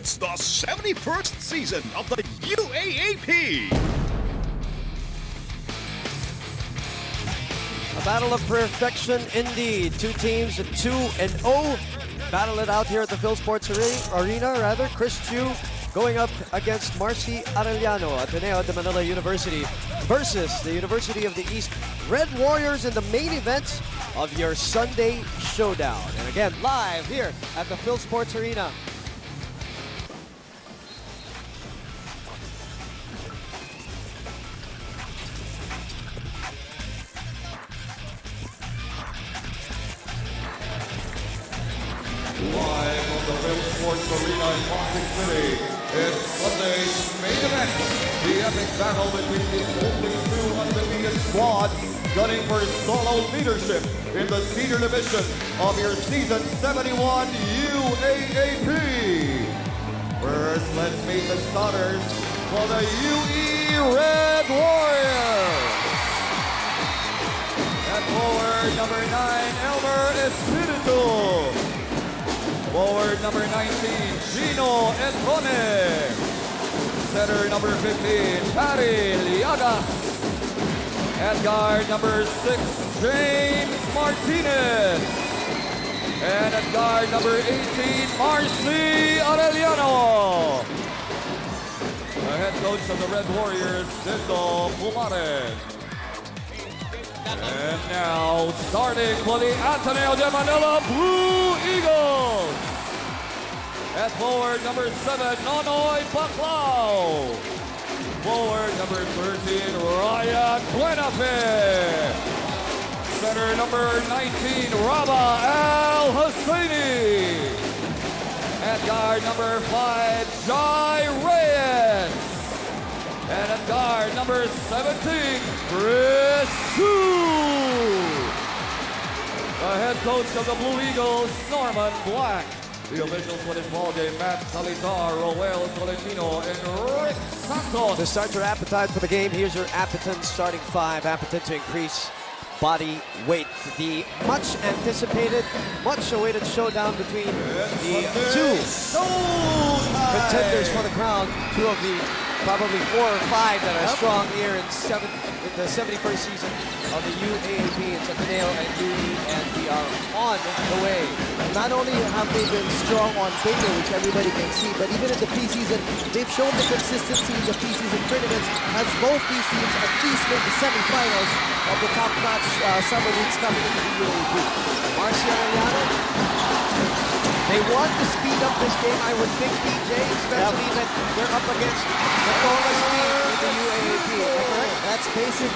It's the 71st season of the UAAP. A battle of perfection indeed. Two teams at 2-0. Battle it out here at the Phil Sports Arena. Chris Chu going up against Marcy Arellano, Ateneo de Manila University, versus the University of the East Red Warriors in the main event of your Sunday showdown. And again, live here at the Phil Sports Arena. Live from the Phil Sports Arena in Pasig City, it's Sunday's main event. The epic battle between the only two undefeated squads gunning for solo leadership in the senior division of your season 71 UAAP. First, let's meet the starters for the UE Red Warriors. At forward, number 9, Elmer Espiritu. Forward number 19, Gino Enrone. Center number 15, Patty Liaga. At guard number 6, James Martinez. And at guard number 18, Marcy Arellano. The head coach of the Red Warriors, Dindo Pumares. And now, starting for the Ateneo de Manila Blue Eagles. At forward, number 7, Nonoy Baclao. Forward, number 13, Ryan Buenafe. Center, number 19, Rabeh Hussaini. At guard, number 5, Reyes. And at guard, number 17, Chris Chu. The head coach of the Blue Eagles, Norman Black. The officials for this ballgame, Matt Salitar, Roel Tolentino, and Rick Santos. To start your appetite for the game, here's your Appeton starting 5. Appeton to increase body weight. The much anticipated, much awaited showdown between the two contenders for the crown. Two of the probably 4 or 5 that are strong here in the 71st season of the UAAP. It's Ateneo and UE, and we are on the way. Not only have they been strong on paper, which everybody can see, but even in the preseason, they've shown the consistency in the preseason tournaments as both these teams at least make the semifinals of the top-notch summer leagues coming into the UAAP. Marcy Arellano, they want to speed up this game, I would think, DJ, especially that they're up against the tallest team in the UAAP. That's basic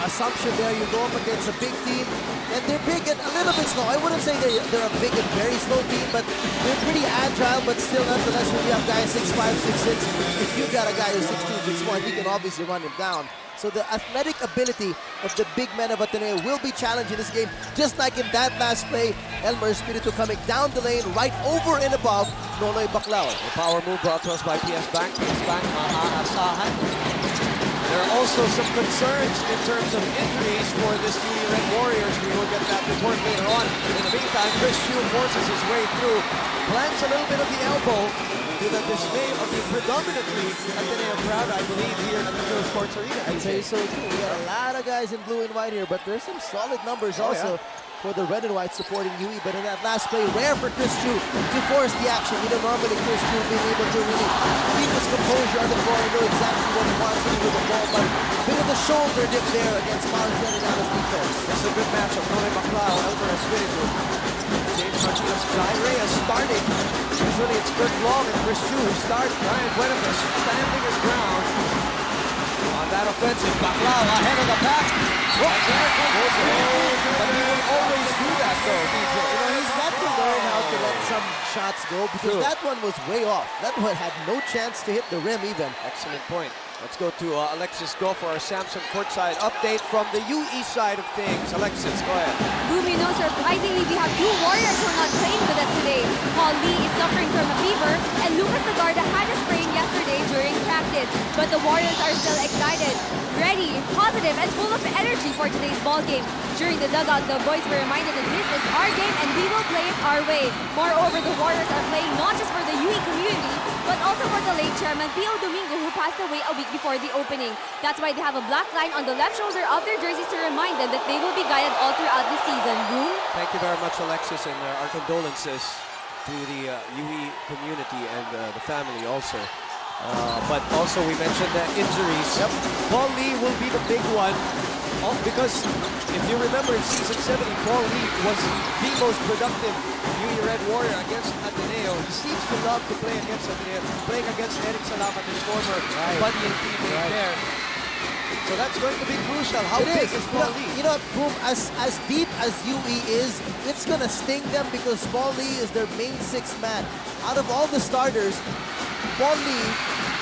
assumption there. You go up against a big team, and they're big and a little bit slow. I wouldn't say they're a big and very slow team, but they're pretty agile, but still nonetheless, when you have guys 6'5", 6'6", if you've got a guy who's 6'2", 6'1", he can obviously run him down. So the athletic ability of the big men of Ateneo will be challenged in this game, just like in that last play. Elmer Espiritu coming down the lane, right over and above Nonoy Baclao. The power move brought to us by PS Bank. PS Bank, maaasahan. There are also some concerns in terms of injuries for this UE Red Warriors. We will get that report later on. In the meantime, Chris Chu forces his way through, plants a little bit of the elbow, to the dismay of the predominantly Ateneo crowd, I believe, here at the Phil Sports Arena. I'd say so too. We got a lot of guys in blue and white here, but there's some solid numbers also for the red and white supporting UE. But in that last play, rare for Chris Chu to force the action. You know, normally Chris Chu being able to really keep his composure on the floor and know exactly what he wants to do with the ball, but a bit of the shoulder dip there against Marcy Arellano's defense. This is a good matchup. Nonoy Baclao, Elmer Espiritu. James Martinez, Reyes starting. Usually it's Kurt Long and Chris Chu who start. Ryan Buenafe standing his ground on that offensive. Baclao ahead of the pack. But he will always do that though, DJ. You know, he's got to learn how to let some shots go, because that one was way off. That one had no chance to hit the rim even. Excellent point. Let's go to Alexis Go for our Samsung courtside update from the UE side of things. Alexis, go ahead. Boom, you know, surprisingly, we have 2 Warriors who are not playing with us today. Paul Lee is suffering from a fever, and Lucas Lagarda had a sprain yesterday during practice. But the Warriors are still excited, ready, positive, and full of energy for today's ball game. During the dugout, the boys were reminded that this is our game and we will play it our way. Moreover, the Warriors are playing not just for the UE community, Chairman Pio Domingo, who passed away a week before the opening. That's why they have a black line on the left shoulder of their jerseys to remind them that they will be guided all throughout the season. Boom. Thank you very much, Alexis, and our condolences to the UE community and the family also. But also we mentioned the injuries. Yep. Paul Lee will be the big one. Because if you remember in season 70, Paul Lee was the most productive UE Red Warrior against Ateneo. He seems to love to play against Ateneo, playing against Eric Salamat, his former buddy and teammate there. So that's going to be crucial. How big is Paul Lee? You know, Boom, as deep as UE is, it's going to sting them because Paul Lee is their main sixth man. Out of all the starters, Paul Lee,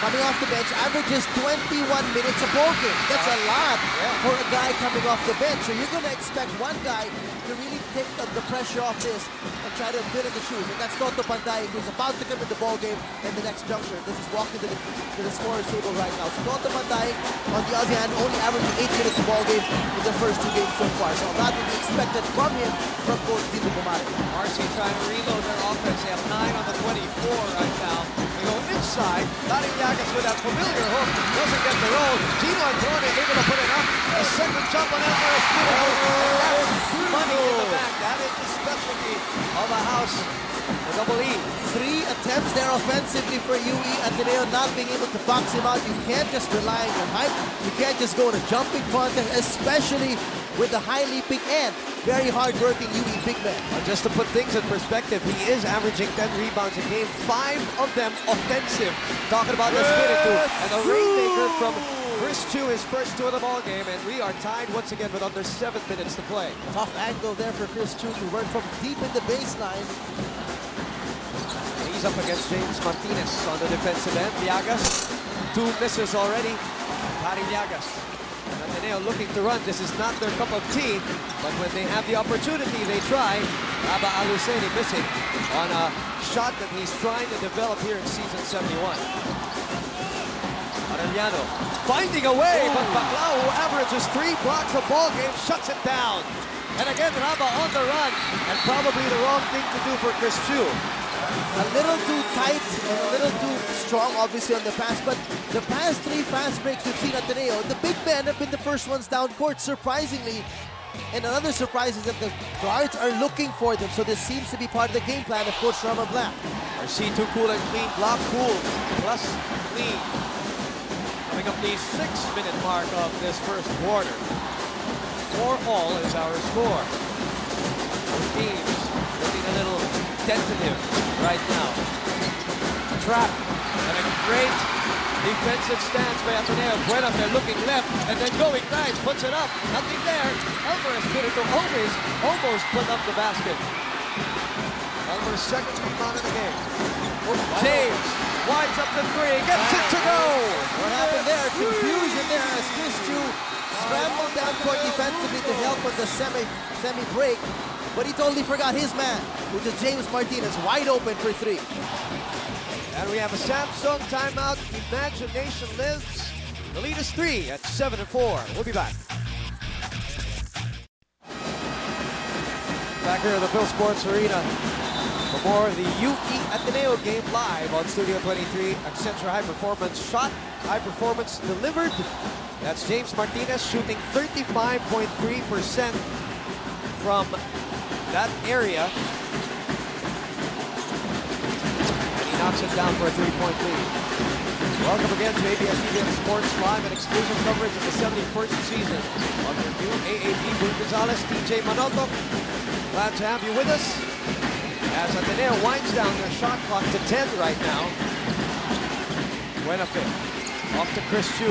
coming off the bench, averages 21 minutes a ball game. That's a lot for a guy coming off the bench. So you're going to expect one guy to really take the pressure off this and try to fill in the shoes. And that's Toto Panday, who's about to come in the ball game in the next juncture. This is walking to the scorer's table right now. So Toto Panday, on the other hand, only averaging 8 minutes a ball game in the first 2 games so far. So a lot will be expected from him from Coach Tito Bumare. Marcy trying to reload their offense. They have 9 on the 24 right now. They go inside. Llagas with that familiar hook. Doesn't get the roll. Gino Antonio able to put it up. A second jump on Elmer Espiritu. Money in the back. That is the specialty of a house. The double E. 3 attempts there offensively for UE. Ateneo not being able to box him out. You can't just rely on your height. You can't just go in a jumping contest, especially with the high leaping and very hard-working UE big man. Just to put things in perspective, he is averaging 10 rebounds a game, 5 of them offensive. Talking about the Espiritu and the rainmaker from Chris Chu, his first 2 of the ball game, and we are tied once again with under 7 minutes to play. Tough angle there for Chris Chu to work from deep in the baseline. He's up against James Martinez on the defensive end. Llagas, 2 misses already. Llagas. Ateneo looking to run. This is not their cup of tea, but when they have the opportunity, they try. Rabeh Hussaini missing on a shot that he's trying to develop here in season 71. Arellano finding a way, but Baclao, who averages 3 blocks a ball game, shuts it down. And again, Rabeh on the run, and probably the wrong thing to do for Chris Chu. A little too tight and a little too strong, obviously, on the pass. But the past 3 fast breaks we've seen at Ateneo, the big men have been the first ones down court, surprisingly. And another surprise is that the guards are looking for them. So this seems to be part of the game plan of Coach Ramon Black. Marcy too cool and clean, block cool, plus clean. Coming up the 6-minute mark of this first quarter. 4-all is our score. Both teams looking a little tentative right now. Trap and a great defensive stance by Ateneo. Buenafe looking left and then going right, puts it up. Nothing there. Elmer Espiritu almost put up the basket. Elmer's second rebound in the game. James winds up the 3, gets it to go. What happened there? Confusion there as Chris Chu scrambled down court defensively to help on the semi break. But he totally forgot his man, which is James Martinez, wide open for 3. And we have a Samsung timeout. Imagination lives. The lead is 3 at 7-4. We'll be back. Back here at the Phil Sports Arena for more of the UE Ateneo game live on Studio 23. Accenture High Performance shot, high performance delivered. That's James Martinez shooting 35.3% from that area. And he knocks it down for a 3-point lead. Welcome again to ABS-CBN Sports Live and exclusive coverage of the 71st season of the new UAAP. Boone Gonzalez, TJ Manoto. Glad to have you with us as Ateneo winds down their shot clock to 10 right now. Buenafe off to Chris Chu.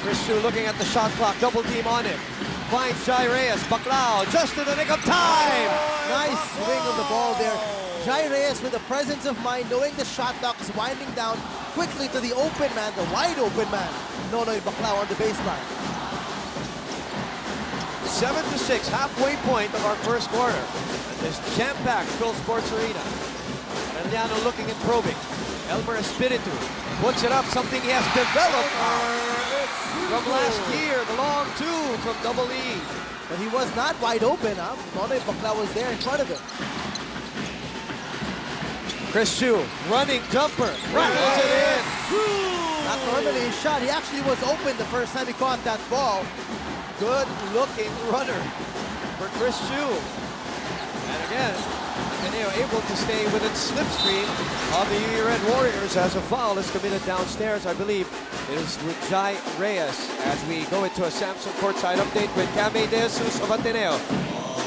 Chris Chu looking at the shot clock, double team on him. Finds Reyes, Baclao, just in the nick of time! Nice swing of the ball there. Reyes with the presence of mind, knowing the shot clock is winding down quickly to the open man, the wide open man. Nonoy Baclao on the baseline. 7-6, halfway point of our first quarter. And this jam-packed Phil Sports Arena. Arellano looking and probing. Elmer Espiritu puts it up, something he has developed from last year. The long 2 from double E. But he was not wide open, huh? Nonoy Baclao was there in front of him. Chris Chu, running jumper, rattles it in. Not normally his shot. He actually was open the first time he caught that ball. Good looking runner for Chris Chu. And again, Ateneo able to stay within slipstream of the UAA Red Warriors as a foul is committed downstairs. I believe it is Reyes as we go into a Samsung courtside update with Cami De Jesus of Ateneo.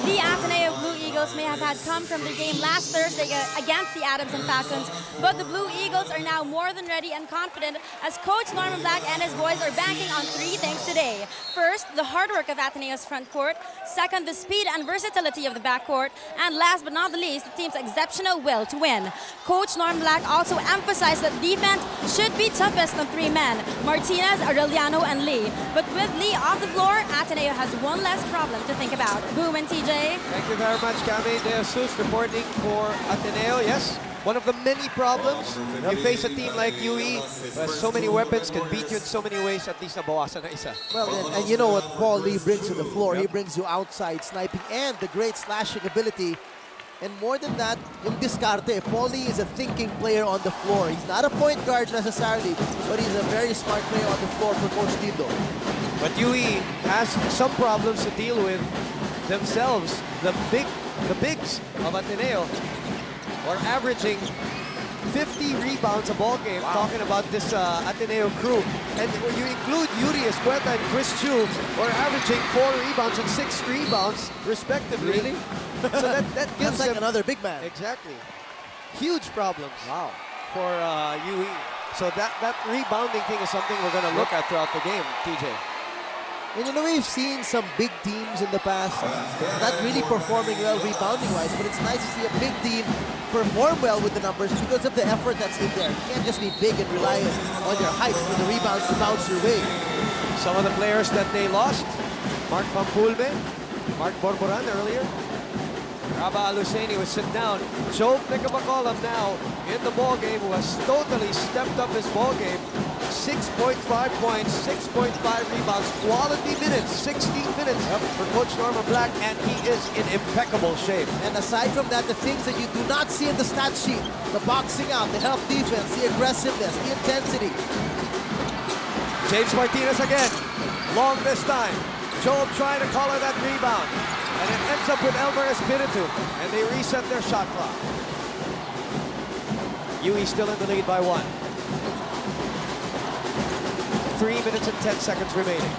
The Ateneo Blue Eagles may have had come from their game last Thursday against the Adams and Falcons, but the Blue Eagles are now more than ready and confident as Coach Norman Black and his boys are banking on three things today. First, the hard work of Ateneo's front court. Second, the speed and versatility of the backcourt. And last but not the least, the team's exceptional will to win. Coach Norman Black also emphasized that defense should be toughest on three men, Martinez, Arellano, and Lee. But with Lee off the floor, Ateneo has one less problem to think about. Boom and TJ. Thank you very much, Cami De Jesus, reporting for Ateneo. Yes, one of the many problems. You face a team like UE, who has so many weapons, can beat you in so many ways, at least nabawasan na isa. Well, and you know what Paul Lee brings to the floor. He brings you outside sniping and the great slashing ability. And more than that, yung diskarte. Paul Lee is a thinking player on the floor. He's not a point guard necessarily, but he's a very smart player on the floor for Coach Dindo. But UE has some problems to deal with themselves. The bigs of Ateneo are averaging 50 rebounds a ball game. Wow. Talking about this Ateneo crew. And when you include Yuri Escueta and Chris Chu, are averaging 4 rebounds and 6 rebounds respectively. Really? So that gives That's like them another big man. Exactly. Huge problems. Wow. For UE. So that rebounding thing is something we're going to look at throughout the game, TJ. And you know, we've seen some big teams in the past not really performing well rebounding-wise, but it's nice to see a big team perform well with the numbers because of the effort that's in there. You can't just be big and rely on your height for the rebounds to bounce your way. Some of the players that they lost, Mark Pampulme, Mark Borboran earlier. Rabeh Hussaini was sit down. Joe Nickabacolam now in the ball game, who has totally stepped up his ball game. 6.5 points, 6.5 rebounds, quality minutes, 16 minutes for Coach Norman Black, and he is in impeccable shape. And aside from that, the things that you do not see in the stat sheet, the boxing out, the help defense, the aggressiveness, the intensity. James Martinez again, long this time. Joe trying to collar that rebound. And it ends up with Elmer Espiritu, and they reset their shot clock. UE still in the lead by 1. 3 minutes and 10 seconds remaining.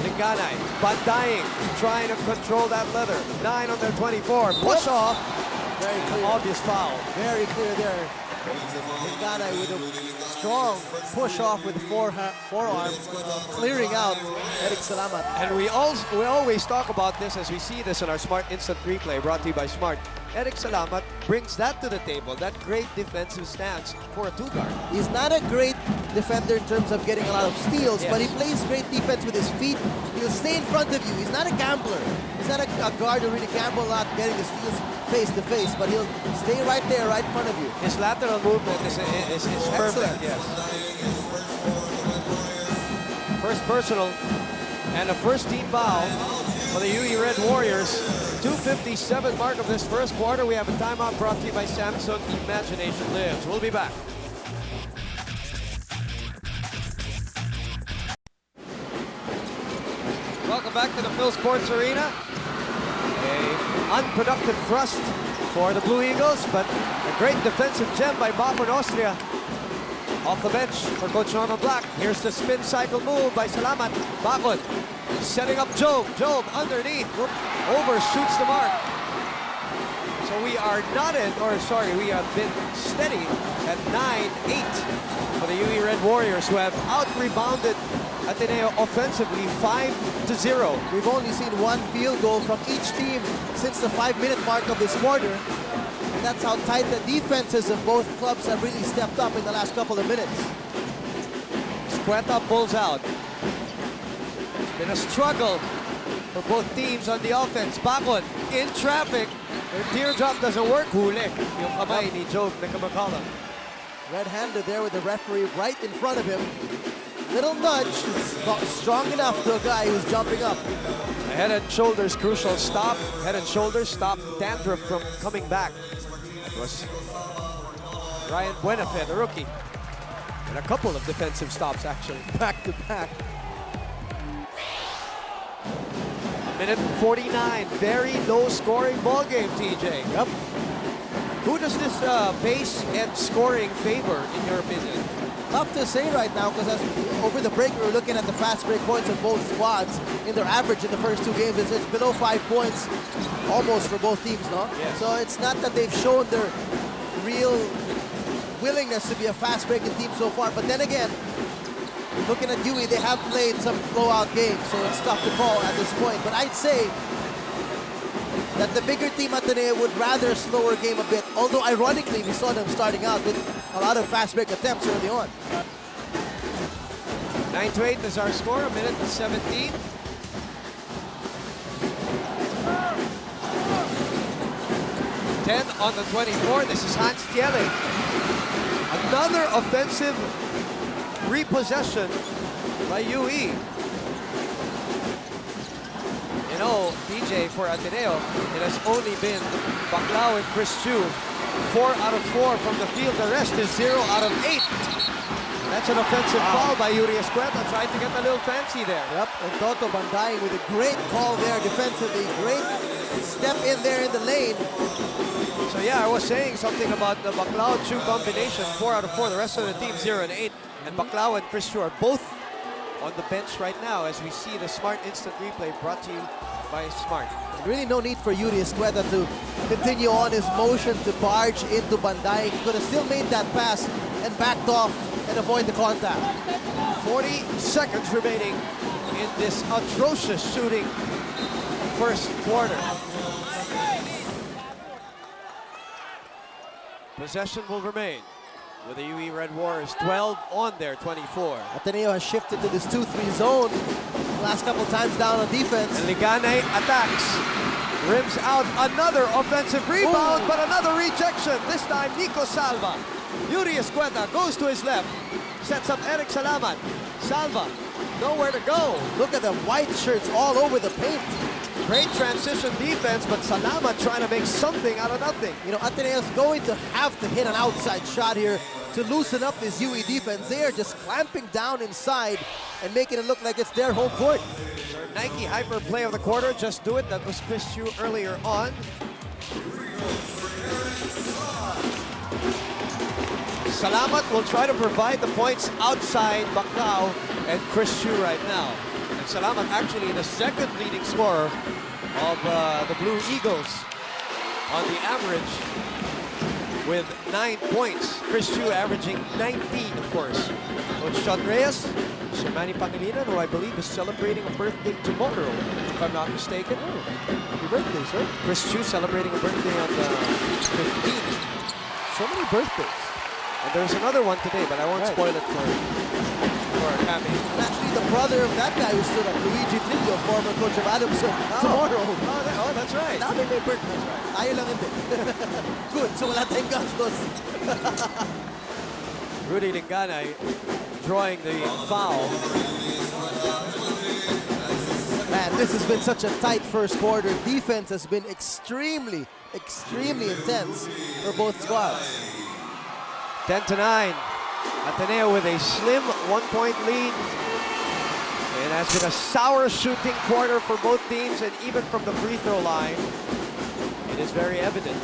Linganay, Bandaing, trying to control that leather. 9 on their 24. Push off. Very clear. Obvious foul. Very clear there. Linganay with a strong push off with the forearm, clearing out Eric Salamat. And we always talk about this as we see this in our Smart Instant Replay brought to you by Smart. Eric Salamat brings that to the table, that great defensive stance for a 2-guard. He's not a great defender in terms of getting a lot of steals, Yes. but he plays great defense with his feet. He'll stay in front of you. He's not a gambler. He's not a guard who really gamble a lot getting the steals face to face, but he'll stay right there, right in front of you. His lateral movement is perfect. Excellent. Yes. First personal and a first team foul for the UE Red Warriors. 2:57 mark of this first quarter. We have a timeout brought to you by Samsung. Imagination lives. We'll be back. Welcome back to the Phil Sports Arena. A unproductive thrust for the Blue Eagles, but a great defensive gem by Baclao Austria. Off the bench for Coach Norman Black. Here's the spin cycle move by Salamat. Baclao setting up Job. Job underneath. Overshoots the mark. So we are not in, or sorry, we have been steady at 9-8 for the UE Red Warriors, who have out-rebounded Ateneo offensively 5-0. We've only seen one field goal from each team since the 5-minute mark of this quarter. And that's how tight the defenses of both clubs have really stepped up in the last couple of minutes. Escueta pulls out. It's been a struggle for both teams on the offense. Baclao in traffic. Their teardrop doesn't work. Huli yung kamay ni Job Nickabacolam. Red-handed there with the referee right in front of him. Little nudge, strong enough to a guy who's jumping up. A head and shoulders crucial stop. Head and shoulders stop dandruff from coming back. It was Ryan Buenafe, the rookie. And a couple of defensive stops, actually, back to back. Minute 49, very low-scoring ball game, TJ. Yep. Who does this pace and scoring favor, in your opinion? Tough to say right now because over the break we were looking at the fast break points of both squads. In their average in the first two games, it's below 5 points almost for both teams, no? Yes. So it's not that they've shown their real willingness to be a fast breaking team so far. But then again, looking at UE, they have played some blowout games, so it's tough to call at this point. But I'd say that the bigger team Ateneo would rather slower game a bit. Although ironically, we saw them starting out with a lot of fast break attempts early on. 9-8 is our score, a minute and 17. Ten on the 24. This is Hans Tiele. Another offensive repossession by UE. You know, DJ, for Ateneo, it has only been Baclao and Chris Chu. 4 out of 4 from the field. The rest is 0 out of 8. That's an offensive foul by Yuri Escueta, trying to get a little fancy there. Yep, and Toto Bandaing with a great call there defensively. Great step in there in the lane. So yeah, I was saying something about the Baclao-Chu combination. 4 out of 4. The rest of the team 0 and 8. And Baclao and Chris Chu are both on the bench right now as we see the Smart Instant Replay brought to you by Smart. Really no need for Yuri Escueta to continue on his motion to barge into Bandaing. He could have still made that pass and backed off and avoid the contact. 40 seconds remaining in this atrocious shooting first quarter. Possession will remain with the UE Red Warriors 12 on their 24. Ateneo has shifted to this 2-3 zone last couple times down on defense. And Liganay attacks. Rims out another offensive rebound, but another rejection. This time, Nico Salva. Yuri Escueta goes to his left. Sets up Eric Salamat. Salva, nowhere to go. Look at the white shirts all over the paint. Great transition defense, but Salamat trying to make something out of nothing. You know, Ateneo's going to have to hit an outside shot here to loosen up this UE defense. They are just clamping down inside and making it look like it's their home court. Nike hyper play of the quarter, just do it. That was Chris Chu earlier on. Salamat will try to provide the points outside Baclao and Chris Chu right now. And Salamat actually the second leading scorer of the Blue Eagles on the average with 9 points. Chris Chu averaging 19, of course. Coach Sean Reyes, Sir Manny Pangilinan, who I believe is celebrating a birthday tomorrow, if I'm not mistaken. Happy birthday, sir. Chris Chu celebrating a birthday on the 15th. So many birthdays. And there's another one today, but I won't spoil it for Cami. And actually, the brother of that guy who stood up, Luigi Trillo, former coach of Adamson, tomorrow. Oh, that's right. Now they may birthday. Tayo lang hindi. Good, so wala tayong gastos. Rudy Linganay drawing the foul. Man, this has been such a tight first quarter. Defense has been extremely intense for both squads. 10-9. Ateneo with a slim 1-point lead. It has been a sour shooting quarter for both teams, and even from the free throw line, it is very evident.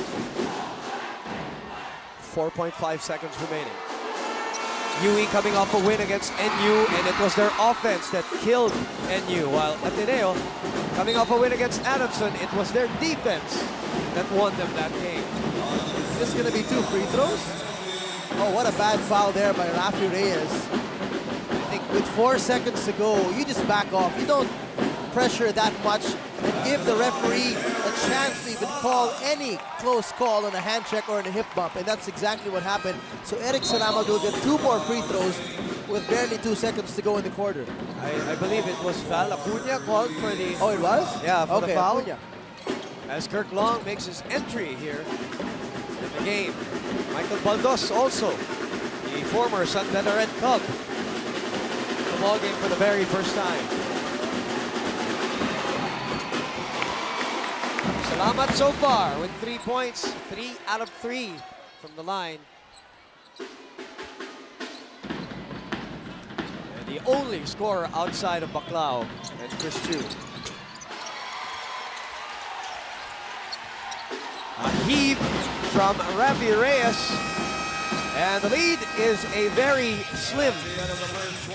4.5 seconds remaining. UE coming off a win against NU, and it was their offense that killed NU, while Ateneo coming off a win against Adamson, it was their defense that won them that game. This is going to be 2 free throws. Oh, what a bad foul there by Rafi Reyes. I think with 4 seconds to go, you just back off. You don't pressure that much and give the referee a chance to even call any close call on a hand check or on a hip bump, and that's exactly what happened. So Eric Salamat will get 2 more free throws with barely 2 seconds to go in the quarter. I believe it was Val Acuna called for the... Oh, it was? Yeah, for the foul. Acuna. As Kirk Long makes his entry here in the game. Michael Baldos also, the former San Beda Red Cub, the ball game for the very first time. Salamat so far with 3 points, 3 out of 3 from the line. And the only scorer outside of Baclao and Chris Chu. A heave from Rabeh Reyes. And the lead is a very slim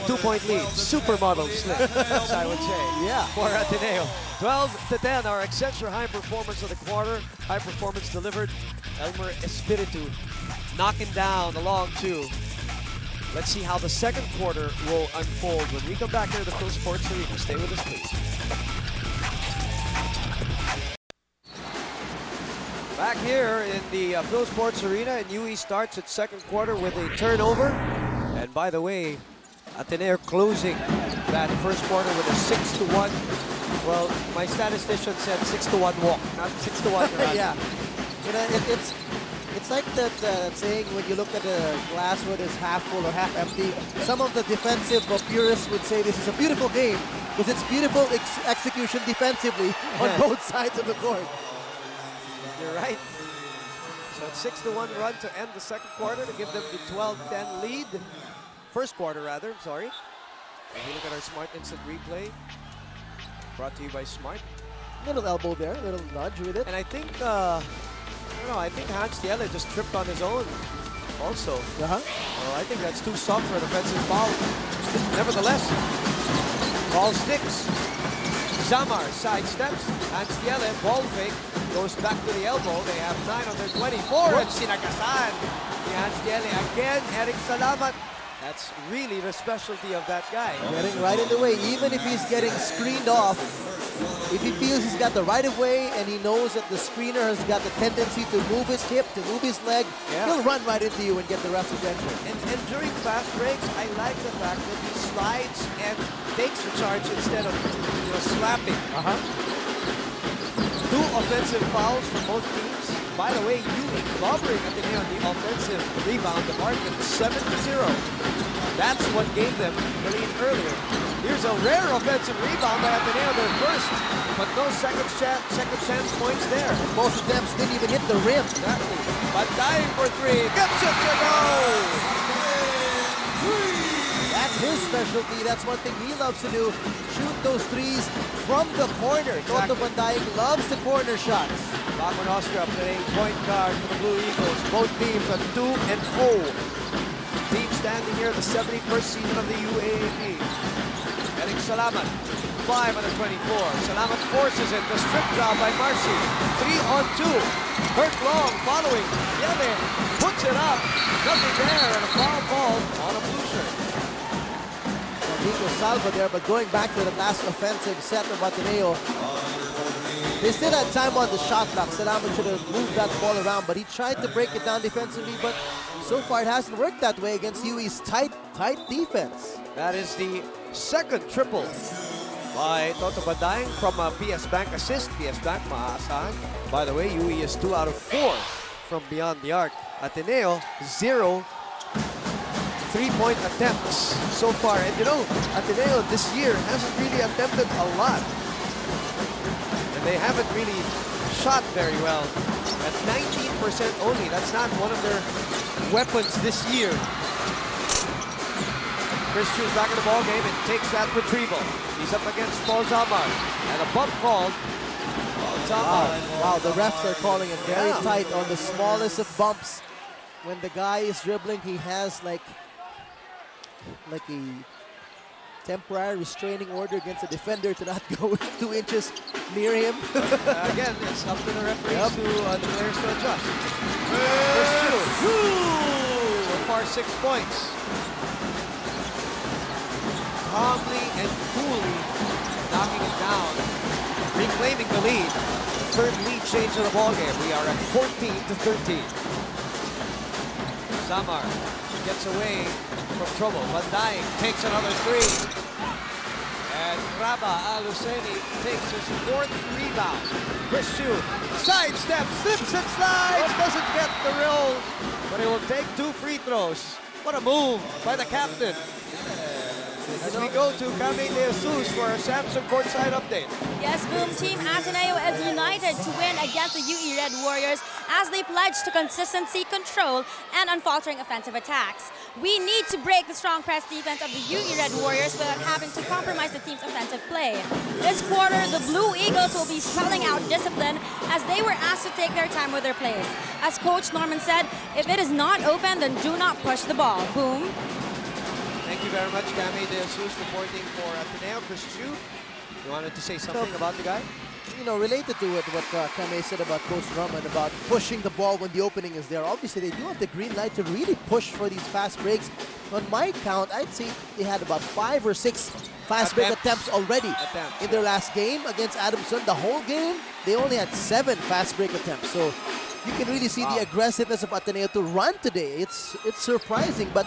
2-point lead. Supermodel slim, as I would say. Yeah. For Ateneo. 12-10, our Accenture high performance of the quarter. High performance delivered. Elmer Espiritu knocking down the long two. Let's see how the second quarter will unfold when we come back here to the Phil Sports Arena. Stay with us, please. Back here in the Phil Sports Arena, and UE starts its second quarter with a turnover. And by the way, Ateneo closing that first quarter with a 6-1. Well, my statistician said 6-1 walk, not 6-1 run. Yeah. You know, it's like that saying when you look at a glass whether it's half full or half empty. Some of the defensive purists would say this is a beautiful game because it's beautiful execution defensively on both sides of the court. You're right. So it's 6-1 run to end the second quarter to give them the 12-10 lead. First quarter, rather, sorry. And we look at our Smart Instant Replay. Brought to you by Smart. Little elbow there, little nudge with it. And I think, I don't know, I think Hans Tiele just tripped on his own also. Uh-huh. Well, I think that's too soft for an offensive foul. Nevertheless, ball sticks. Zamar sidesteps. Hans Tiele, ball fake. Goes back to the elbow. They have 9 on their 24. And sinagasan. Hans Tiele again. Eric Salamat. That's really the specialty of that guy. Getting right in the way, even if he's getting screened off. If he feels he's got the right of way and he knows that the screener has got the tendency to move his hip, to move his leg, he'll run right into you and get the ref's attention. And during fast breaks, I like the fact that he slides and takes the charge instead of slapping. Two offensive fouls for both teams. By the way, UE clobbering Ateneo on the offensive rebound. The margin 7-0. That's what gave them the lead earlier. Here's a rare offensive rebound by Ateneo, their first, but no second chance points there. Most attempts didn't even hit the rim. Exactly. But dying for three, gets it to go! That's his specialty. That's one thing he loves to do. Shoot those threes from the corner. Toto Van Dijk loves the corner shots. Baclao Austria playing point guard for the Blue Eagles. Both teams are 2-0. Team standing here the 71st season of the UAAP. Eric Salamat, 5 on the 24. Salamat forces it. The strip job by Marcy. 3-on-2. Hurt long following. Yele puts it up. Nothing there, and a foul called on a blue shirt. Nico Salva there, but going back to the last offensive set of Ateneo, they still had time on the shot clock. Salamat should have moved that ball around, but he tried to break it down defensively, but so far it hasn't worked that way against UE's tight defense. That is the second triple by Toto Van Dijk from a PS Bank assist. PS Bank maasahan. By the way, UE is 2 out of 4 from beyond the arc. Ateneo, 0 3-point attempts so far. And you know, Ateneo this year hasn't really attempted a lot. And they haven't really shot very well. At 19% only. That's not one of their weapons this year. Chris Chu's back in the ball game and takes that retrieval. He's up against Paul Zamar. And a bump called. Wow, the refs are calling it very tight on the smallest of bumps. When the guy is dribbling, he has like a temporary restraining order against a defender to not go 2 inches near him. Again, it's up to the referees to the players to adjust. Chris Chu. So far, 6 points. Calmly and coolly knocking it down, reclaiming the lead. Third lead change of the ball game. We are at 14-13. Zamar gets away from trouble. Van Dijk takes another 3. And Rabeh Hussaini takes his 4th rebound. Chris Chu sidestep, slips and slides, doesn't get the roll, but he will take 2 free throws. What a move by the captain. As we go to Kame de Jesus for our Samsung courtside update. Yes, Boom Team Ateneo is united to win against the UE Red Warriors as they pledge to consistency, control, and unfaltering offensive attacks. We need to break the strong press defense of the UE Red Warriors without having to compromise the team's offensive play. This quarter, the Blue Eagles will be spelling out discipline as they were asked to take their time with their plays. As Coach Norman said, if it is not open, then do not push the ball. Boom. Thank you very much, Kame de Jesus, reporting for Ateneo. Chris Chu, you wanted to say something about the guy? You know, related to what Kame said about Coach Norman about pushing the ball when the opening is there. Obviously, they do have the green light to really push for these fast breaks. On my count, I'd say they had about 5 or 6 fast break attempts already in their last game against Adamson. The whole game, they only had 7 fast break attempts. So you can really see the aggressiveness of Ateneo to run today. It's surprising, but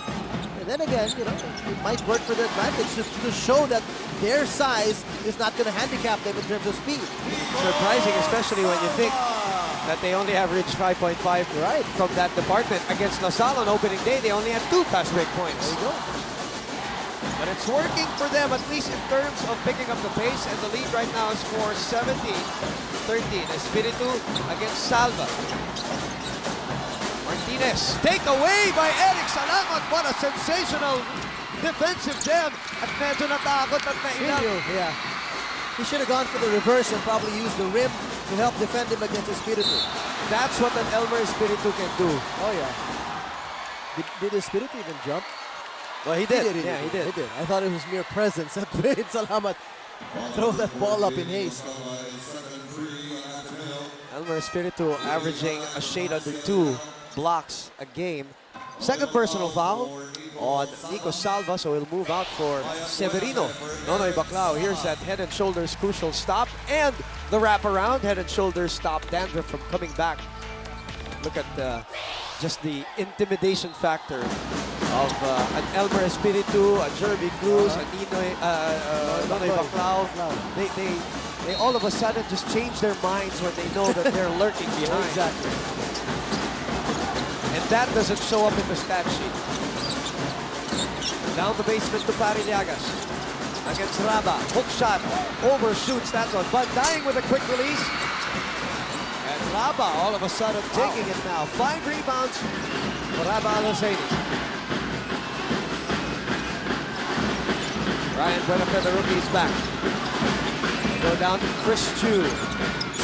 then again, you know, it might work for their advantage to show that their size is not going to handicap them in terms of speed. Surprising, especially when you think that they only averaged 5.5 from that department. Against LaSalle on opening day, they only had 2 fast break points. There you go. But it's working for them, at least in terms of picking up the pace, and the lead right now is for 17-13. Espiritu against Salva. Martinez, take away by Eric Salamat. What a sensational defensive jam. At medyo natakot at nainap. Yeah. He should have gone for the reverse and probably used the rim to help defend him against Espiritu. That's what an Elmer Espiritu can do. Oh, yeah. Did Espiritu even jump? Well, he did. He did. I thought it was mere presence that made Salamat throw that ball up in haste. Elmer Espiritu averaging a shade under 2 blocks a game. Second personal foul on Nico Salva, so he'll move out for Severino. Nonoy Baclao, here's that head and shoulders crucial stop, and the wraparound head and shoulders stop Dandruff from coming back. Look at just the intimidation factor of an Elmer Espiritu, a Jeremy Cruz, a Nonoy Baclao. They all of a sudden just change their minds when they know that they're lurking behind. Exactly. And that doesn't show up in the stat sheet. Down the basement to Pariliagas. Against Rabeh. Hook shot. Overshoots that one. But dying with a quick release. And Rabeh all of a sudden taking it now. 5 rebounds for Rabeh Hussaini. Ryan Buenafe, the rookie, is back. Go down to Chris Chu.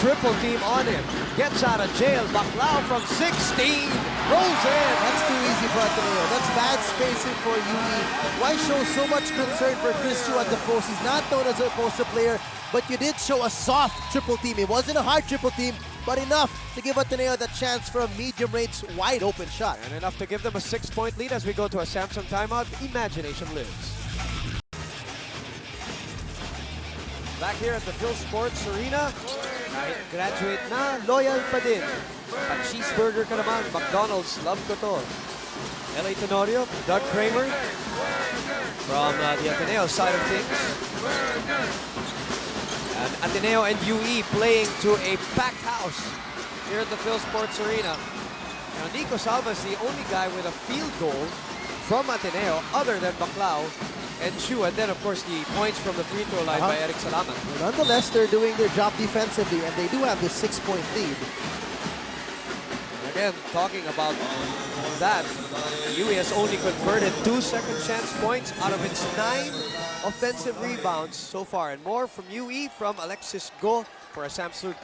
Triple team on him. Gets out of jail. Baclao from 16. Rolls in. That's too easy for Ateneo. That's bad spacing for UE. Why show so much concern for Chris Chu at the post? He's not known as a poster player, but you did show a soft triple team. It wasn't a hard triple team, but enough to give Ateneo the chance for a medium-range, wide-open shot. And enough to give them a 6-point lead as we go to a Samsung timeout. Imagination lives. Back here at the Phil Sports Arena, kahit graduate na, loyal pa din. At cheeseburger ka naman, McDonald's, love ko to. LA Tenorio, Doug Kramer from the Ateneo side of things. And Ateneo and UE playing to a packed house here at the Phil Sports Arena. Now Nico Salva is the only guy with a field goal from Ateneo other than Baclao and Chu, and then of course the points from the free throw line by Eric Salamat. Well, nonetheless, they're doing their job defensively, and they do have this 6-point lead. Again, talking about that, UE has only converted 2 second chance points out of its 9 offensive rebounds so far, and more from UE from Alexis Go for a Samsung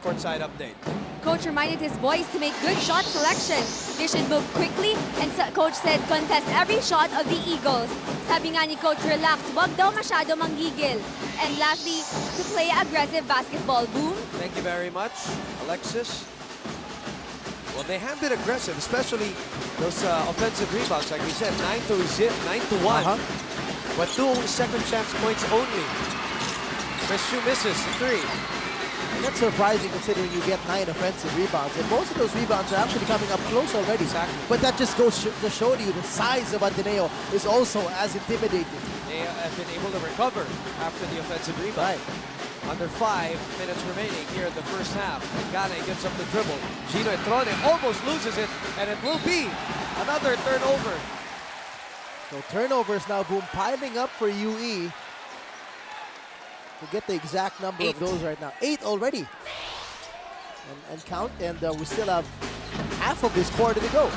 courtside update. Coach reminded his boys to make good shot selection. They should move quickly, and Coach said contest every shot of the Eagles. Sabi nga ni Coach, relax, wag daw masyado manggigil. And lastly, to play aggressive basketball. Boom. Thank you very much, Alexis. Well, they have been aggressive, especially those offensive rebounds, like we said, 9 to 1. But 2 second chance points only. Chris Chu misses 3. And that's surprising considering you get 9 offensive rebounds. And most of those rebounds are actually coming up close already. Exactly. But that just goes to show you the size of Ateneo is also as intimidating. They have been able to recover after the offensive rebound. Right. Under 5 minutes remaining here in the first half. And Gane gets up the dribble. Gino Etrone almost loses it, and it will be another turnover. So turnovers now, boom, piling up for UE. To get the exact number of those right now. 8 already. And count, and we still have half of this quarter to go. As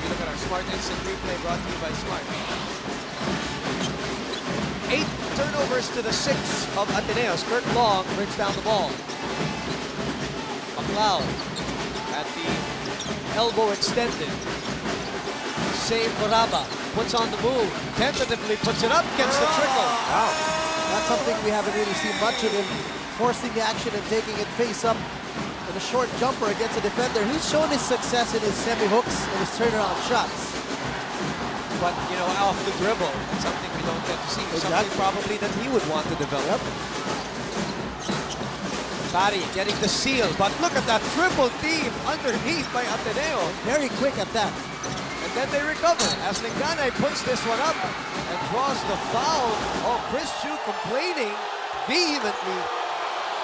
we look at our Smart Instant Replay brought to you by Smart. 8 turnovers to the 6 of Ateneo. Kurt Long brings down the ball. Baclao at the elbow extended. Save for Rabeh. Puts on the move. Tentatively puts it up. Gets the trickle. Wow. That's something we haven't really seen much of him. Forcing the action and taking it face up in a short jumper against a defender. He's shown his success in his semi-hooks and his turnaround shots. But, you know, off the dribble, it's something we don't get to see. Something probably that he would want to develop. Barry getting the seal, but look at that triple team underneath by Ateneo. Very quick at that. And then they recover as Lingganay puts this one up and draws the foul. Oh, Chris Chu complaining vehemently.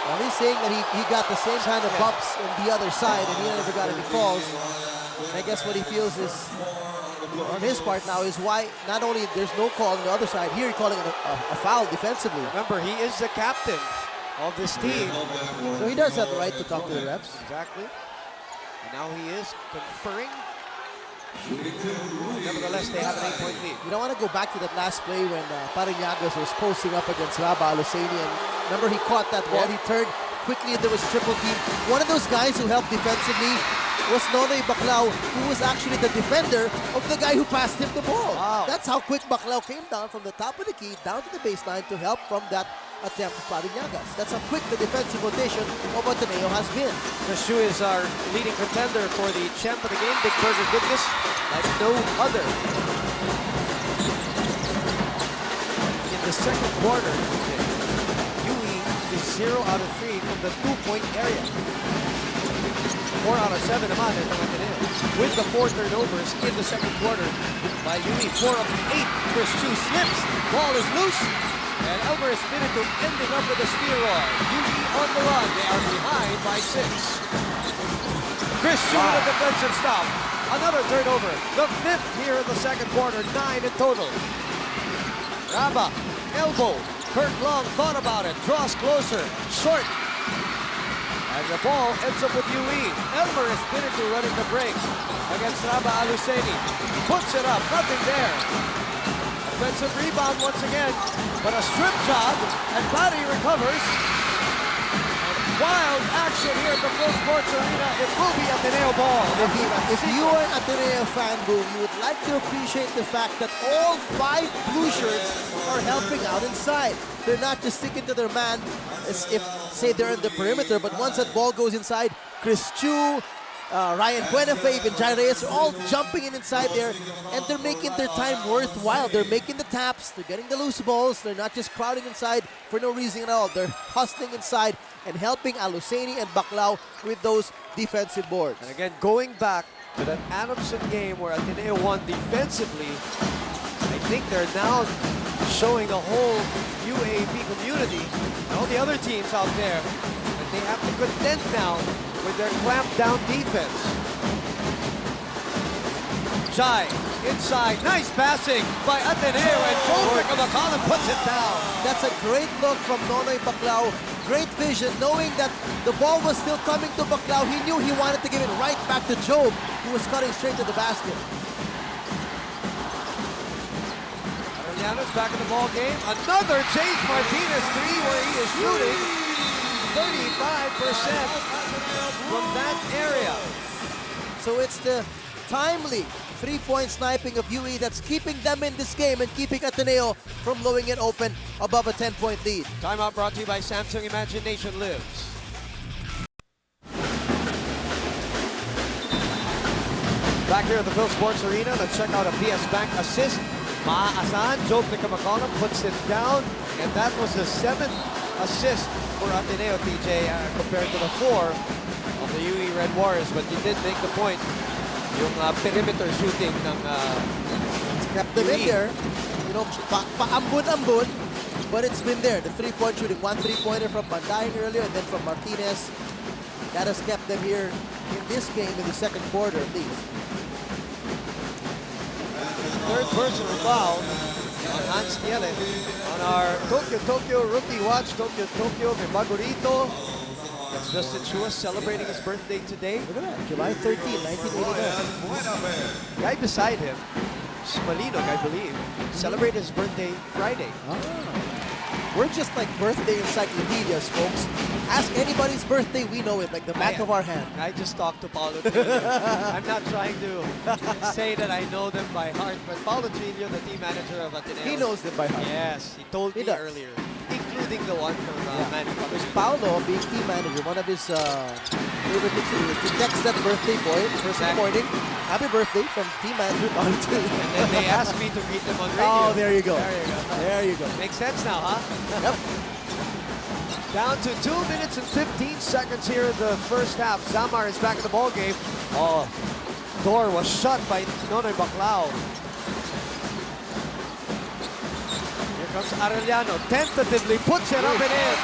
Well, he's saying that he got the same kind of bumps on the other side and he never got any calls. And I guess what he feels is, on his part now, is why not only there's no call on the other side, here he's calling it a foul defensively. Remember, he is the captain of this team. So he does have the right to talk to the refs. Exactly. And now he is conferring. Nevertheless, they have an 8-point lead. You don't want to go back to that last play when Parinagas was posting up against Rabeh Hussaini, and remember he caught that ball, he turned quickly and there was triple team. One of those guys who helped defensively was Nonoy Baclao, who was actually the defender of the guy who passed him the ball. Wow. That's how quick Baclao came down from the top of the key down to the baseline to help from that attempt of Parinagas. That's how quick the defensive rotation of Ateneo has been. Chris Chu is our leading contender for the champ of the game, Big Burger Goodness, like no other. In the second quarter, UE is 0 out of 3 from the 2-point area. 4 out of 7 naman at Ateneo. With the 4 turnovers in the second quarter by UE. 4 of 8. Chris Chu slips. Ball is loose. And Elmer Espiritu ending up with a steal. UE on the run. They are behind by 6. Chris Chu with a defensive stop. Another turnover. The 5th here in the second quarter. 9 in total. Rabeh, elbow. Kurt Long thought about it. Draws closer. Short. And the ball ends up with UE. Elmer Espiritu running the break against Rabeh Hussaini. Puts it up. Nothing there. Offensive rebound once again, but a strip job, and Barry recovers. And wild action here at the Full Sports Arena. It will be Ateneo ball. If you are an Ateneo fan, boom, you would like to appreciate the fact that all 5 blue shirts are helping out inside. They're not just sticking to their man as if, say, they're in the perimeter, but once that ball goes inside, Chris Chu, Ryan Buenafe, even Reyes are all jumping in inside there, and they're making their time worthwhile. They're making the taps, they're getting the loose balls, they're not just crowding inside for no reason at all. They're hustling inside and helping Hussaini and Baclao with those defensive boards. And again, going back to that Adamson game where Ateneo won defensively, I think they're now showing the whole UAAP community and all the other teams out there that they have to contend now with their clamped down defense. Chai, inside, nice passing by Ateneo, and Joe McCollum puts it down. That's a great look from Nonoy Baclao. Great vision, knowing that the ball was still coming to Baclao. He knew he wanted to give it right back to Job, who was cutting straight to the basket. Arellano's back in the ball game. Another James Martinez 3 where he is shooting 35% from that area. So it's the timely 3-point sniping of UE that's keeping them in this game and keeping Ateneo from blowing it open above a 10-point lead. Timeout brought to you by Samsung Imagination Lives. Back here at the Phil Sports Arena, let's check out a PS Bank assist. Maaasan, Joe McCollum puts it down, and that was the 7th assist for Ateneo, TJ, compared to the 4 of the UE Red Warriors. But you did make the point, yung perimeter shooting ng kept them in there. You know, paambun-ambun, but it's been there. The 3-point shooting, 1 3-pointer from Bandayan earlier, and then from Martinez. That has kept them here in this game in the second quarter at least. third personal foul on Hans Nielen. On our Tokyo rookie watch, Tokyo may Magurito. That's Justin Chua celebrating his birthday today. Look at that, July 13, 1989. Buenafe. Guy beside him, Malinog, I believe, celebrated his birthday Friday. We're just like birthday encyclopedias, folks. Ask anybody's birthday, we know it like the back of our hand. I just talked to Paulo Trillo. I'm not trying to say that I know them by heart, but Paulo Trillo, the team manager of Ateneo. He knows them by heart. Yes, he told me does. earlier, including the one from Manny Because Pacquiao. Paulo, being team manager, one of his favorite things to do is to text that birthday boy first in the morning. Happy birthday from team manager Paulo Trillo. And then they asked me to greet them on radio. Oh, there you go. There you go. There you go. Makes sense now, huh? Yep. Down to 2 minutes and 15 seconds here in the first half. Zamar is back in the ball game. Oh, door was shut by Nonoy Baclao. Here comes Arellano. Tentatively puts it up and in.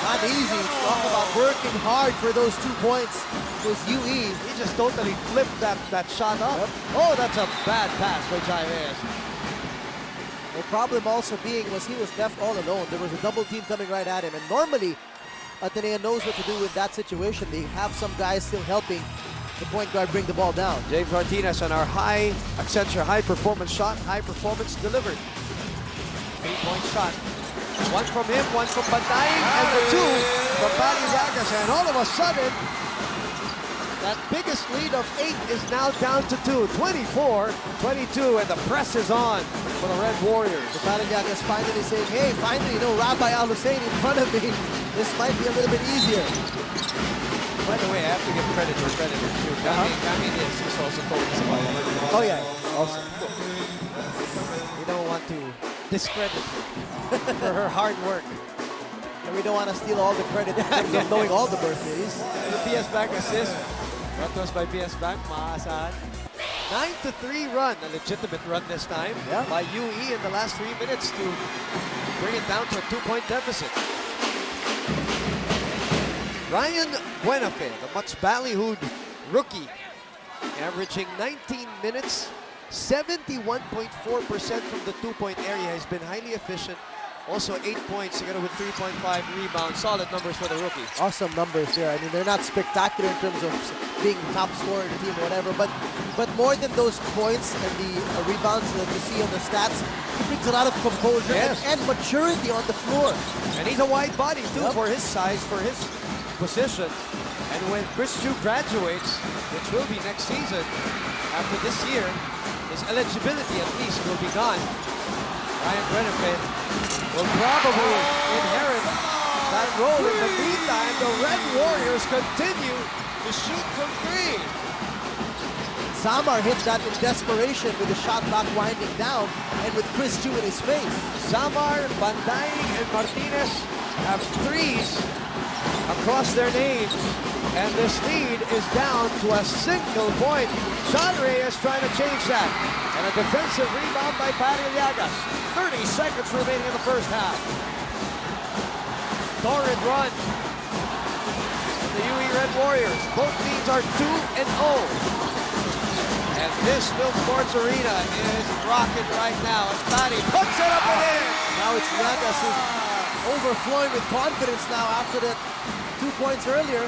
Not easy. Talk about working hard for those 2 points. Was UE. He just totally flipped that shot up. Yep. Oh, that's a bad pass by Reyes. The problem also being was he was left all alone. There was a double team coming right at him. And normally, Ateneo knows what to do with that situation. They have some guys still helping the point guard bring the ball down. James Martinez on our Accenture high performance shot. High performance delivered. 3-point shot. One from him, one from Bandaing, and the two from Patty Llagas. And all of a sudden, that biggest lead of 8 is now down to 2. 24-22, and the press is on for the Red Warriors. The Patty Llagas finally saying, hey, finally, Rabeh Hussaini in front of me. This might be a little bit easier. By the way, I have to give credit where credit is due. Kami is also told us about it. Oh, yeah. Also. We don't want to discredit her for her hard work. And we don't want to steal all the credit in terms of knowing all the birthdays. The PS Bank assist, brought to us by PS Bank, maasahan. 9-3 run, a legitimate run this time by UE in the last 3 minutes to bring it down to a 2-point deficit. Ryan Buenafe, the much ballyhooed rookie, averaging 19 minutes, 71.4% from the 2-point area. Has been highly efficient. Also 8 points together with 3.5 rebounds. Solid numbers for the rookie. Awesome numbers here. I mean, they're not spectacular in terms of being top scorer in the team or whatever, but more than those points and the rebounds that you see on the stats, he brings a lot of composure and maturity on the floor. And he's a wide body too for his size, for his position. And when Chris Chu graduates, which will be next season, after this year, his eligibility at least will be gone. Ryan Buenafe will probably inherit that role. In the meantime, the Red Warriors continue to shoot from 3. Zamar hit that in desperation with the shot clock winding down and with Chris Chu in his face. Zamar, Bandaing, and Martinez have 3s across their names. And this lead is down to a single point. Reyes trying to change that. And a defensive rebound by Patty Llagas. 30 seconds remaining in the first half. Torrid run. The UE Red Warriors. Both teams are 2-0. And this Phil Sports Arena is rocking right now as Patty puts it up and in. Now it's Llagas who's overflowing with confidence now after that 2 points earlier.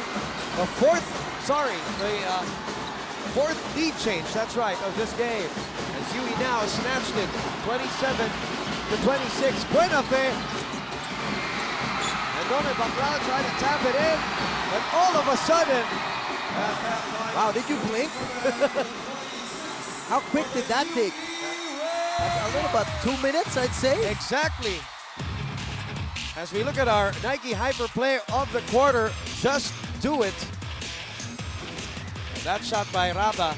The fourth lead change, that's right, of this game. As UE now has snatched it, 27-26. Buenafe. And Nonoy Baclao trying to tap it in. But all of a sudden... Wow, did you blink? How quick did that take? A little about 2 minutes, I'd say. Exactly. As we look at our Nike Hyper Play of the quarter, Just Do It. That shot by Rabeh,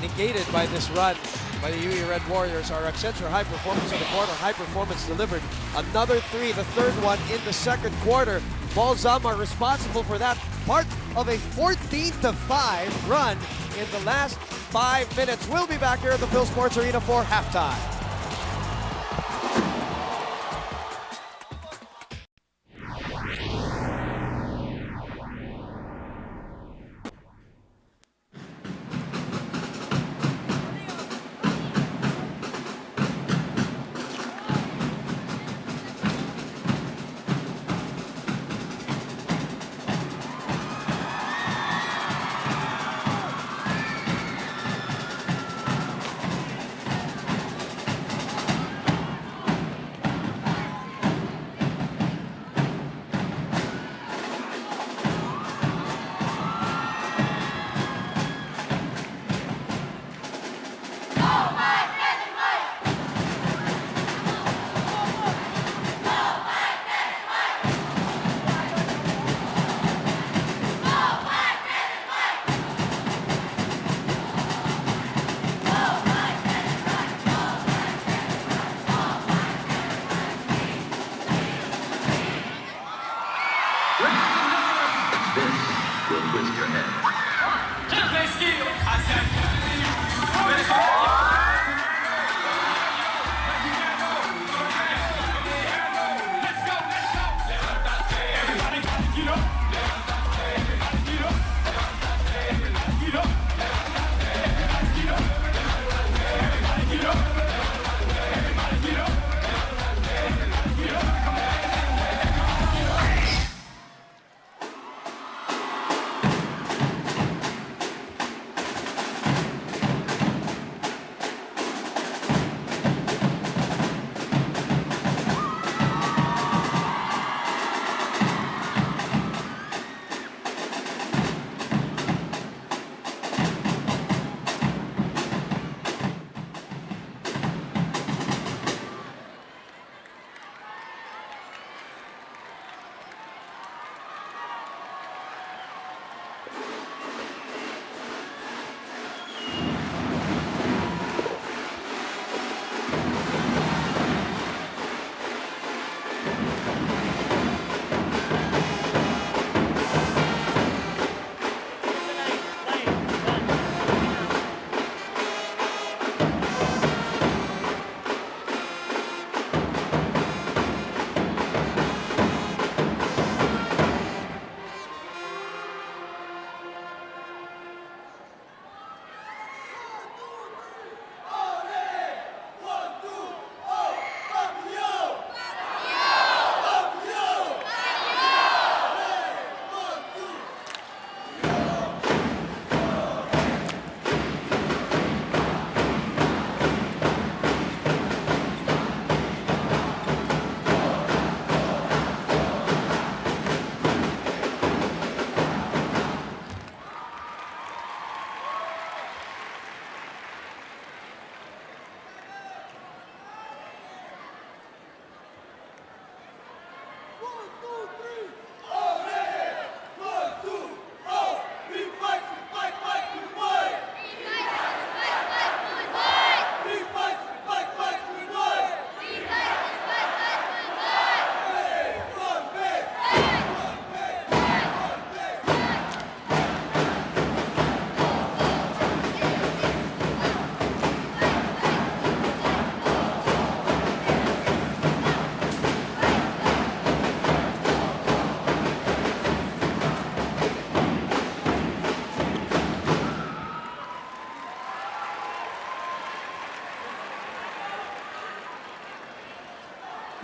negated by this run by the UE Red Warriors. Our Accenture high performance of the quarter, high performance delivered. Another 3, the third one in the second quarter. Zamar responsible for that, part of a 14-5 run in the last 5 minutes. We'll be back here at the Phil Sports Arena for halftime.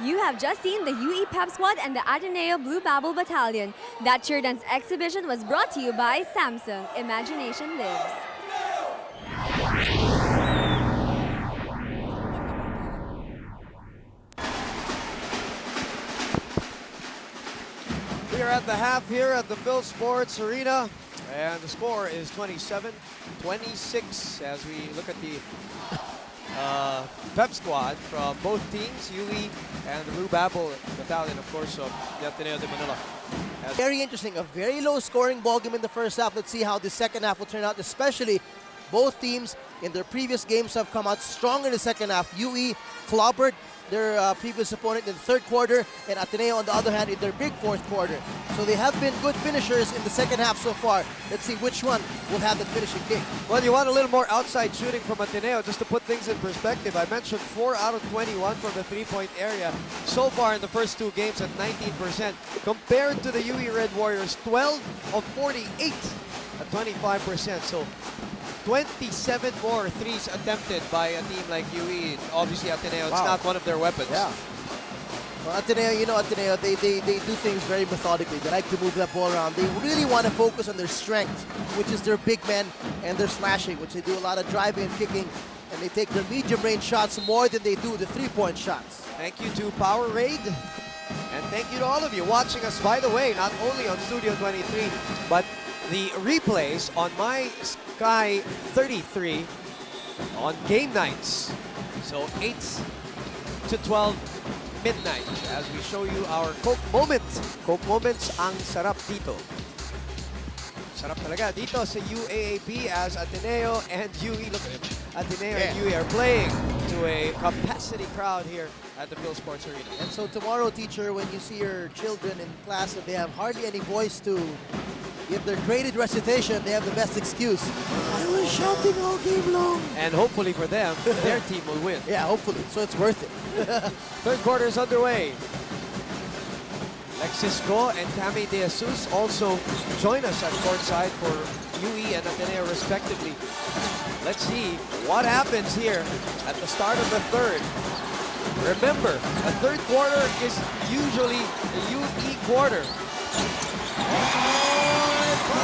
You have just seen the UE Pep Squad and the Ateneo Blue Babel Battalion. That cheer dance exhibition was brought to you by Samsung. Imagination lives. We are at the half here at the Phil Sports Arena, and the score is 27-26 as we look at the Pep squad from both teams, UE and the Blue Babel Battalion, of course, of the Ateneo de Manila. Very interesting, a very low scoring ball game in the first half. Let's see how the second half will turn out, especially both teams in their previous games have come out strong in the second half. UE clobbered their previous opponent in the third quarter, and Ateneo, on the other hand, in their big fourth quarter. So they have been good finishers in the second half so far. Let's see which one will have the finishing kick. Well, you want a little more outside shooting from Ateneo, just to put things in perspective. I mentioned 4 out of 21 from the three-point area so far in the first 2 games at 19%, compared to the UE Red Warriors, 12 of 48 at 25%. So 27 more threes attempted by a team like UE. Obviously, Ateneo, it's not one of their weapons. Yeah. Well, Ateneo, you know Ateneo, they do things very methodically. They like to move that ball around. They really want to focus on their strength, which is their big men and their slashing, which they do a lot of driving and kicking, and they take their medium-range shots more than they do the three-point shots. Thank you to Power Raid, and thank you to all of you watching us, by the way, not only on Studio 23, but the replays on my Sky 33 on game nights. So 8 to 12 midnight as we show you our Coke Moments. Coke Moments ang sarap dito. Sarap talaga dito sa UAAP as Ateneo and UE. Look at it. Ateneo and UE are playing to a capacity crowd here at the Phil Sports Arena. And so tomorrow, teacher, when you see your children in class and they have hardly any voice to give their graded recitation, they have the best excuse. I was shouting all game long. And hopefully for them, their team will win. Yeah, hopefully. So it's worth it. Third quarter is underway. Alexis Go and Cami De Jesus also join us at courtside for UE and Ateneo respectively. Let's see what happens here at the start of the third. Remember, a third quarter is usually the UE quarter.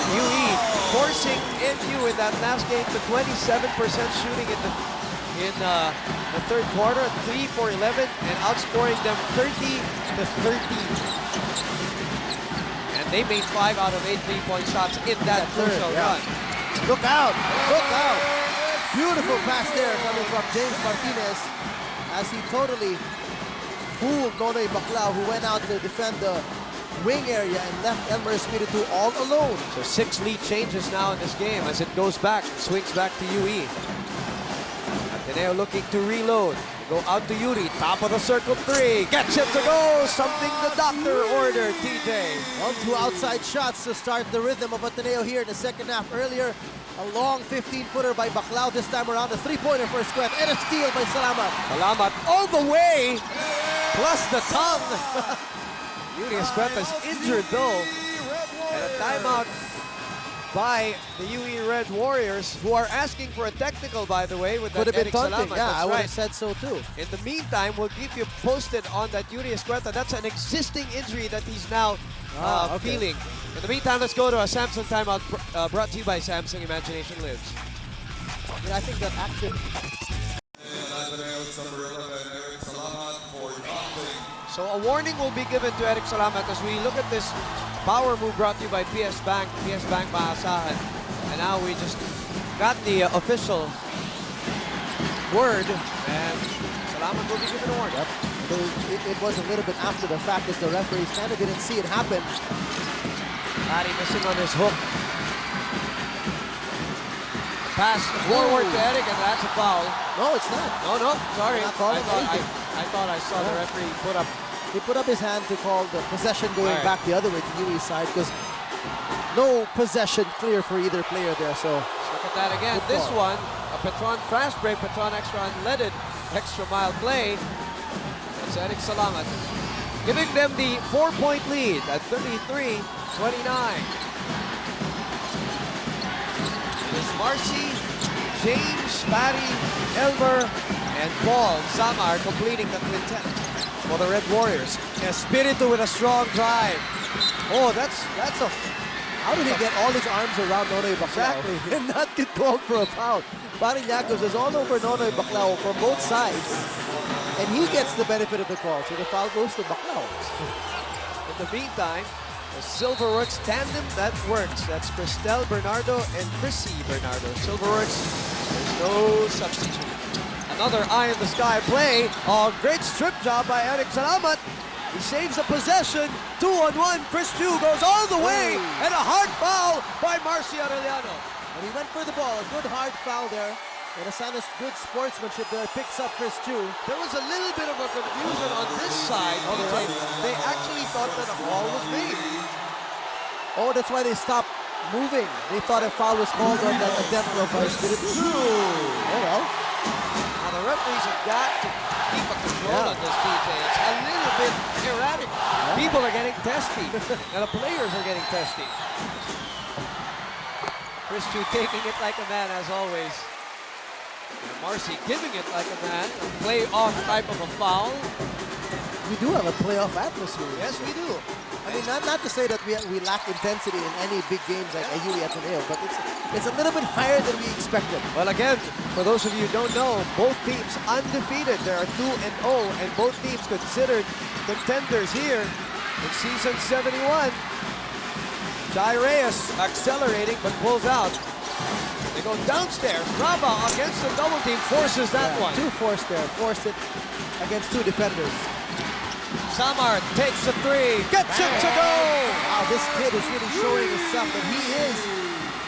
UE forcing NU in that last game to 27% shooting in the third quarter, 3 for 11, and outscoring them 30 to 13. And they made 5 out of 8 3-point shots in that crucial run. Look out! Look out! Beautiful pass there coming from James Martinez as he totally fooled Nonoy Baclao, who went out to defend the wing area and left Elmer Espiritu all alone. So 6 lead changes now in this game as it goes back, swings back to UE. Ateneo looking to reload. Go out to Yuri, top of the circle 3, gets it to go, something the doctor ordered, TJ. Well, 2 outside shots to start the rhythm of Ateneo here in the second half. Earlier, a long 15-footer by Baclao, this time around a 3-pointer for Squet, and a steal by Salamat. Salamat all the way, plus the tongue. Yuri Escueta's injured though, and a timeout by the UE Red Warriors, who are asking for a technical, by the way, with that Could have been taunting. Salamat. Yeah, That's I would right. have said so too. In the meantime, we'll keep you posted on that Yuri Escueta. That's an existing injury that he's now feeling. In the meantime, let's go to a Samsung timeout brought to you by Samsung. Imagination lives. Yeah, I think that action. So a warning will be given to Eric Salamat as we look at this power move brought to you by PS Bank maasahan. And now we just got the official word, and Salamat will be given a warning. Yep. It was a little bit after the fact as the referees kind of didn't see it happen. Patty missing on his hook. Pass forward to Eric, and that's a foul. No, it's not. No, sorry. Not calling anything. I thought I saw the referee put up. He put up his hand to call the possession going Right. back the other way to UE's side because no possession clear for either player there. So Look at that again. Good This call. one, a Petron fast break, Petron extra unleaded, extra mile play. That's Eric Salamat, giving them the 4-point lead at 33-29. It is Marcy, James, Patty, Elmer, and Paul Zama are completing the quintet. for the Red Warriors. Espiritu with a strong drive. Oh, that's a... How did he get all his arms around Nonoy Baclao Exactly. and not get called for a foul? Martinez is all over Nonoy Baclao from both sides, and he gets the benefit of the call, so the foul goes to Baclao. In the meantime, the Silverworks tandem, that works. That's Cristel Bernardo and Chrissy Bernardo. Silverworks, there's no substitute. Another eye in the sky play. Oh, great strip job by Eric Salamat. He saves the possession. 2-on-1. Chris Chu goes all the way. And a hard foul by Marcy Arellano. And he went for the ball. A good hard foul there. And a sign of good sportsmanship there. Picks up Chris Chu. There was a little bit of a confusion on this side. They actually thought that a foul was made. Oh, that's why they stopped moving. They thought a foul was called on that attempt of Espiritu. Oh well. Now the referees have got to keep a control on this, DJ. It's a little bit erratic. People are getting testy, and the players are getting testy. Chris Chu taking it like a man, as always. And Marcy giving it like a man. A play-off type of a foul. We do have a playoff atmosphere. Yes, we do. I mean, not to say that we lack intensity in any big games like UE Ateneo, but it's a little bit higher than we expected. Well, again, for those of you who don't know, both teams undefeated. There are 2-0, and both teams considered contenders here in season 71. Reyes accelerating, but pulls out. They go downstairs. Rabeh against the double team forces that one. Two forced there, forced it against two defenders. Samar takes the three, gets it to go! Wow, this kid is really showing us something. He is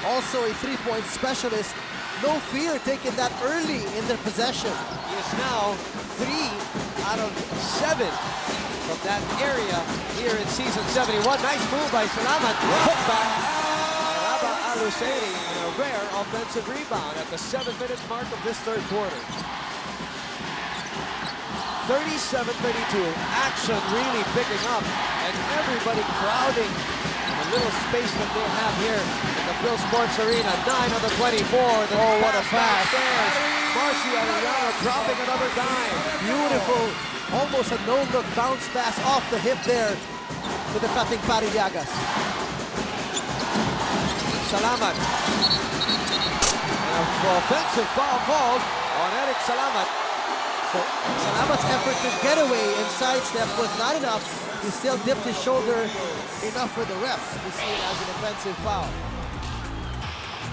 also a three-point specialist. No fear taking that early in their possession. He is now 3 out of 7 from that area here in season 71. Nice move by Salamat. Put back. Rabeh Hussaini, and a rare offensive rebound at the 7-minute mark of this third quarter. 37-32, action really picking up, and everybody crowding the little space that they have here in the Phil Sports Arena. 9 of the 24. Oh, what a pass. Marcy Arellano dropping another dime. Beautiful, almost a no-look bounce pass off the hip there to the cutting Parillagas. Salamat. And an offensive foul called on Eric Salamat. So Salamat's effort to get away and sidestep was not enough. He still dipped his shoulder enough for the refs to see it as an offensive foul.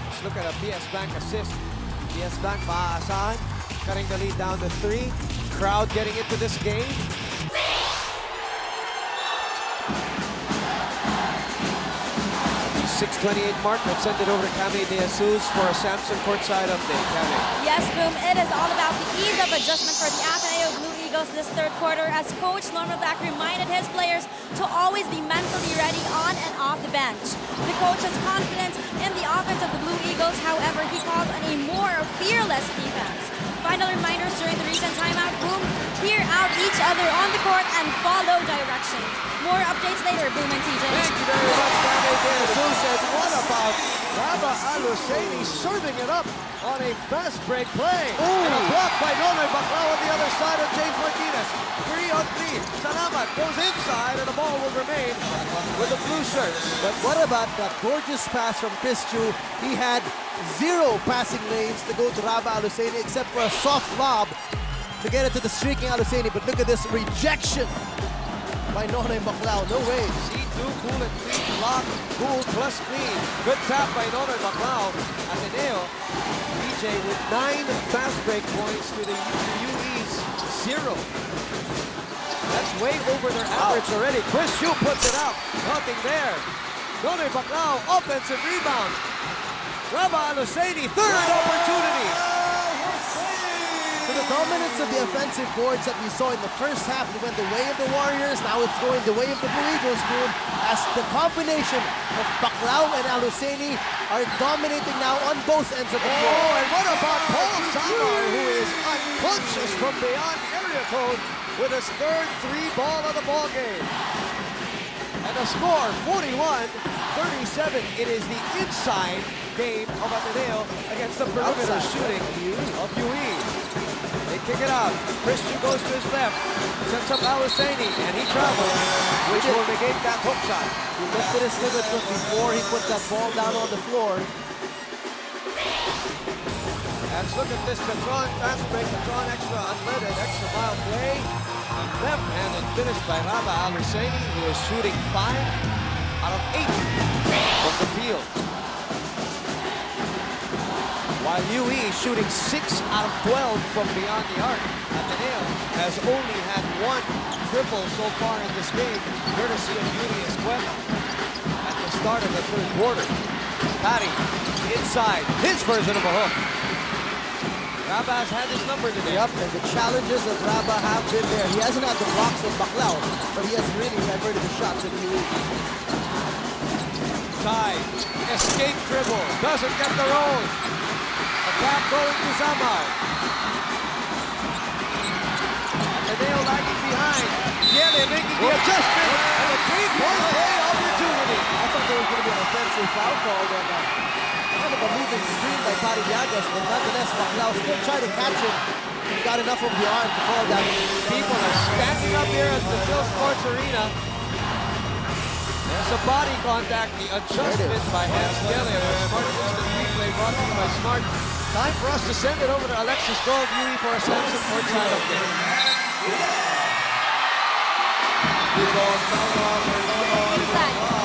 Let's look at a PS Bank assist. PS Bank maaasahan, cutting the lead down to 3. Crowd getting into this game. The 6:28 mark. Let's send it over to Cami De Jesus for a Samson courtside update. Cami. Yes, Boom, it is all about the ease of adjustment for the Ateneo Blue Eagles this third quarter, as Coach Norman Black reminded his players to always be mentally ready on and off the bench. The coach has confidence in the offense of the Blue Eagles, however, he calls on a more fearless defense. Final reminders during the recent timeout, Boom, hear out each other on the court and follow directions. More updates later, Boom and TJ. Thank you very much, Cami De Jesus. And what about Rabeh Hussaini serving it up on a fast break play? And a block by Nonoy Baclao on the other side of James Martinez. 3-on-3. Salamat goes inside, and the ball will remain with the blue shirts. But what about that gorgeous pass from Chris Chu? He had 0 passing lanes to go to Rabeh Hussaini except for a soft lob to get it to the streaking Hussaini. But look at this rejection by Nonoy Baclao. No way. C2, cool and clean. Block, cool plus clean. Good tap by Nonoy Baclao. Ateneo, DJ with 9 fast break points to the UE's 0. That's way over their average already. Chris Chu puts it up. Nothing there. Nonoy Baclao, offensive rebound. Rabeh Hussaini, third opportunity. So the dominance of the offensive boards that we saw in the first half went the way of the Warriors. Now it's going the way of the Blue Eagles, Boom, as the combination of Baclao and Hussaini are dominating now on both ends of the floor. Oh, and what about Paul Samar, who is unconscious from beyond area code with his third 3-ball of the ball game. And the score, 41-37. It is the inside game of Ateneo against the perimeter shooting of UE. They They kick it out. Christian goes to his left. Sets up Hussaini, and he travels, which will negate that hook shot. He lifted his limit from before he put that ball down on the floor. Let's look at this Petron fast break. Petron extra unleaded, extra mile play. Left-handed finish by Rabeh Hussaini, who is shooting 5 out of 8 from the field. While UE is shooting 6 out of 12 from beyond the arc. Ateneo has only had 1 triple so far in this game, courtesy of Julius Cueva at the start of the third quarter. Patty inside, his version of a hook. Rabeh's had his number today. Yep, and the challenges of Rabeh have been there. He hasn't had the blocks of Baclao, but he has really diverted the shots of UE. Ty, escape dribble, doesn't get the roll. A tap going to Zamar. Ateneo lagging behind. Yele making the adjustment, and a 3-point play opportunity. I thought there was going to be an offensive foul call there. Kind of a moving screen by Patty Llagas, but nonetheless, Baclao still tried to catch him. He got enough of the arm to call that. People are standing up here at the Phil Sports Arena. There's a body contact, the adjustment by Hans Yele. Smart instant replay brought to you by Smart. Time for us to send it over to Alexis Dole UE for a Samson courtside update.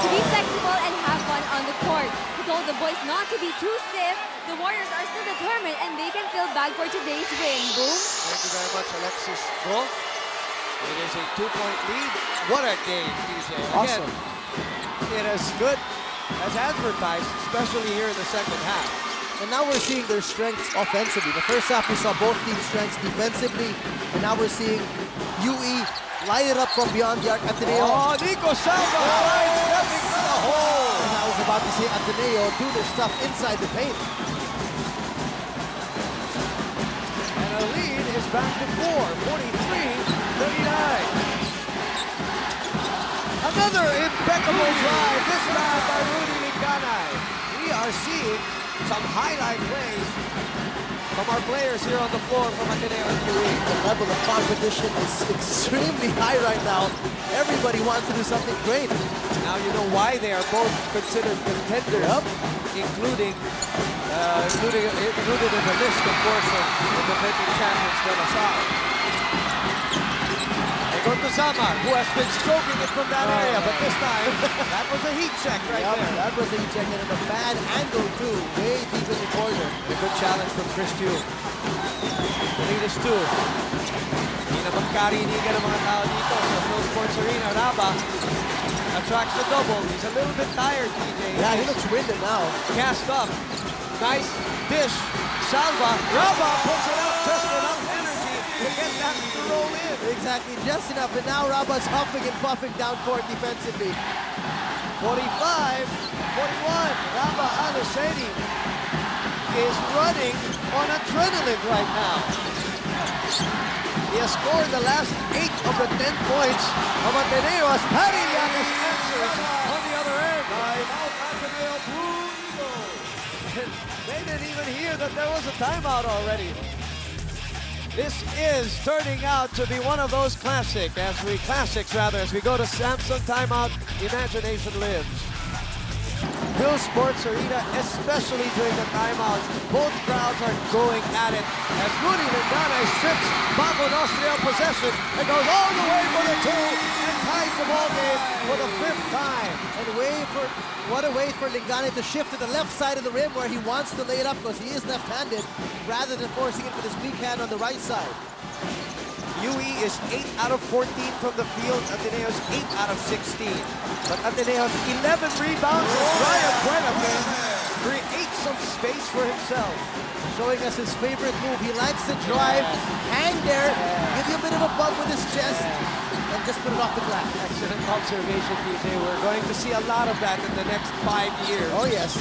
To be flexible and have fun on the court. He told the boys not to be too stiff. The Warriors are still determined and they can feel bad for today's win. Boom. Thank you very much, Alexis Dole. It is a 2-point lead. What a game, TJ. Awesome. It is good as advertised, especially here in the second half. And now we're seeing their strengths offensively. The first half we saw both teams' strengths defensively, and now we're seeing UE light it up from beyond the arc. Ateneo. Oh, Nico Salva stepping to the hole. And I was about to say Ateneo do their stuff inside the paint. And a lead is back to 4, 43-39. Another impeccable drive, this time by Rudy Linganay. We are seeing some highlight plays from our players here on the floor from Ateneo and UE. The level of competition is extremely high right now. Everybody wants to do something great. Now you know why they are both considered contenders, including included in the list, of course, of the defending champions, Buenafe. They go to Zamar, who has been stroking it from that area, but this time, that was a heat check right there. That was a heat check, and at a bad angle too, way deep in the corner. A good challenge from Espiritu. The lead is 2. Hindi na magkarinigan ng mga tao dito sa Phil Sports Arena. Rabeh attracts the double. He's a little bit tired, TJ. Yeah, he looks winded now. Cast up. Nice dish. Salva. Rabeh puts it up. Just enough energy to get that to roll in. Exactly, just enough. And now Rabeh's huffing and puffing down court defensively. 45-41. Rabeh Hussaini is running on adrenaline right now. He has scored the last 8 of the 10 points of Ateneo as Patty Llagas answers on the other end. They didn't even hear that there was a timeout already. This is turning out to be one of those classics as we go to Samson timeout. Imagination lives. Phil Sports Arena, especially during the timeouts, both crowds are going at it as Rudy Linganay strips Bago Nostrio possession and goes all the way for the 2 and ties the ball game for the 5th time. And what a way for Linganay to shift to the left side of the rim where he wants to lay it up because he is left-handed rather than forcing it with his weak hand on the right side. UE is 8 out of 14 from the field. Ateneo's 8 out of 16. But Ateneo's 11 rebounds as Ryan Buenafe creates some space for himself. Showing us his favorite move. He likes to drive, hang there, give you a bit of a bump with his chest, and just put it off the glass. Excellent observation, DJ. We're going to see a lot of that in the next 5 years. Oh, yes.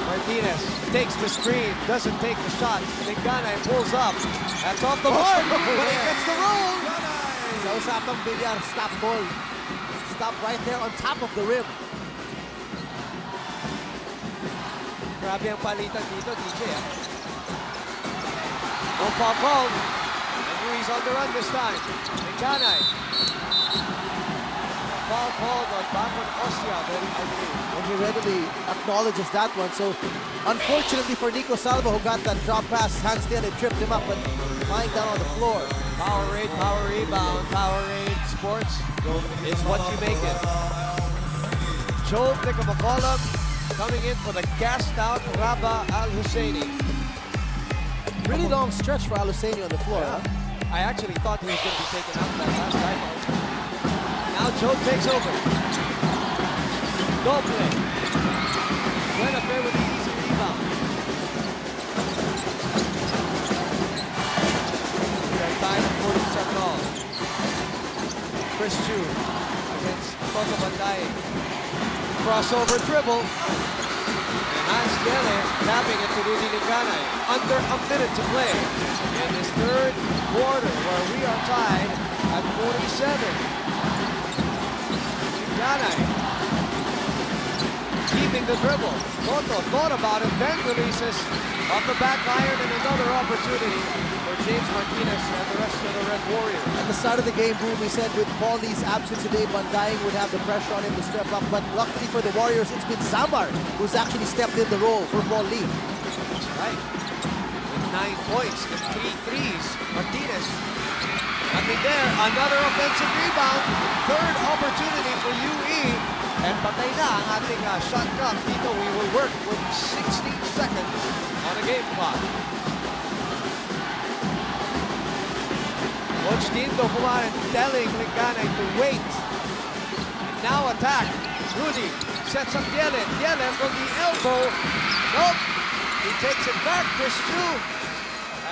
Martinez takes the screen, doesn't take the shot. Linganay pulls up. That's off the mark, but he gets the roll. Sa usapang bilyar, stop ball. Stop right there on top of the rim. Grabe ang palitan dito, DJ. No foul called. And Ruiz on the run this time. Linganay. Foul called on Bacon Ostia, very ugly. And he readily acknowledges that one. So, unfortunately for Nico Salva, who got that drop pass, Hans Tiele tripped him up and lying down on the floor. Powerade, power rebound, Powerade Sports is what you make it. Job Nicamacolum coming in for the gassed out Rabeh Hussaini. Really long stretch for Hussaini on the floor. Yeah. Huh? I actually thought he was going to be taken out that last time. Now Job takes over. Don't play. Buenafe with the easy rebound. We are tied at 47 all. Chris Chu against Toto Banday. Crossover dribble. And Hans Tiele tapping it to Rudy Linganay. Under a minute to play in this third quarter where we are tied at 47. Linganay keeping the dribble. Toto thought about it, then releases off the back iron, and another opportunity for James Martinez and the rest of the Red Warriors. At the start of the game, Boom, we said with Paulie's absence today, Bandaing would have the pressure on him to step up. But luckily for the Warriors, it's been Samar who's actually stepped in the role for Paul Lee. That's right. With 9 points and 3 threes, Martinez. Nothing there. Another offensive rebound. Third opportunity for UE. And patay na ang ating shot clock. Dito we will work with 16 seconds on the game clock. Coach Dindo Pumaran telling Linganay to wait. And now attack. Rudy sets up Tiele. Tiele from the elbow. Nope. He takes it back. Chris Chu.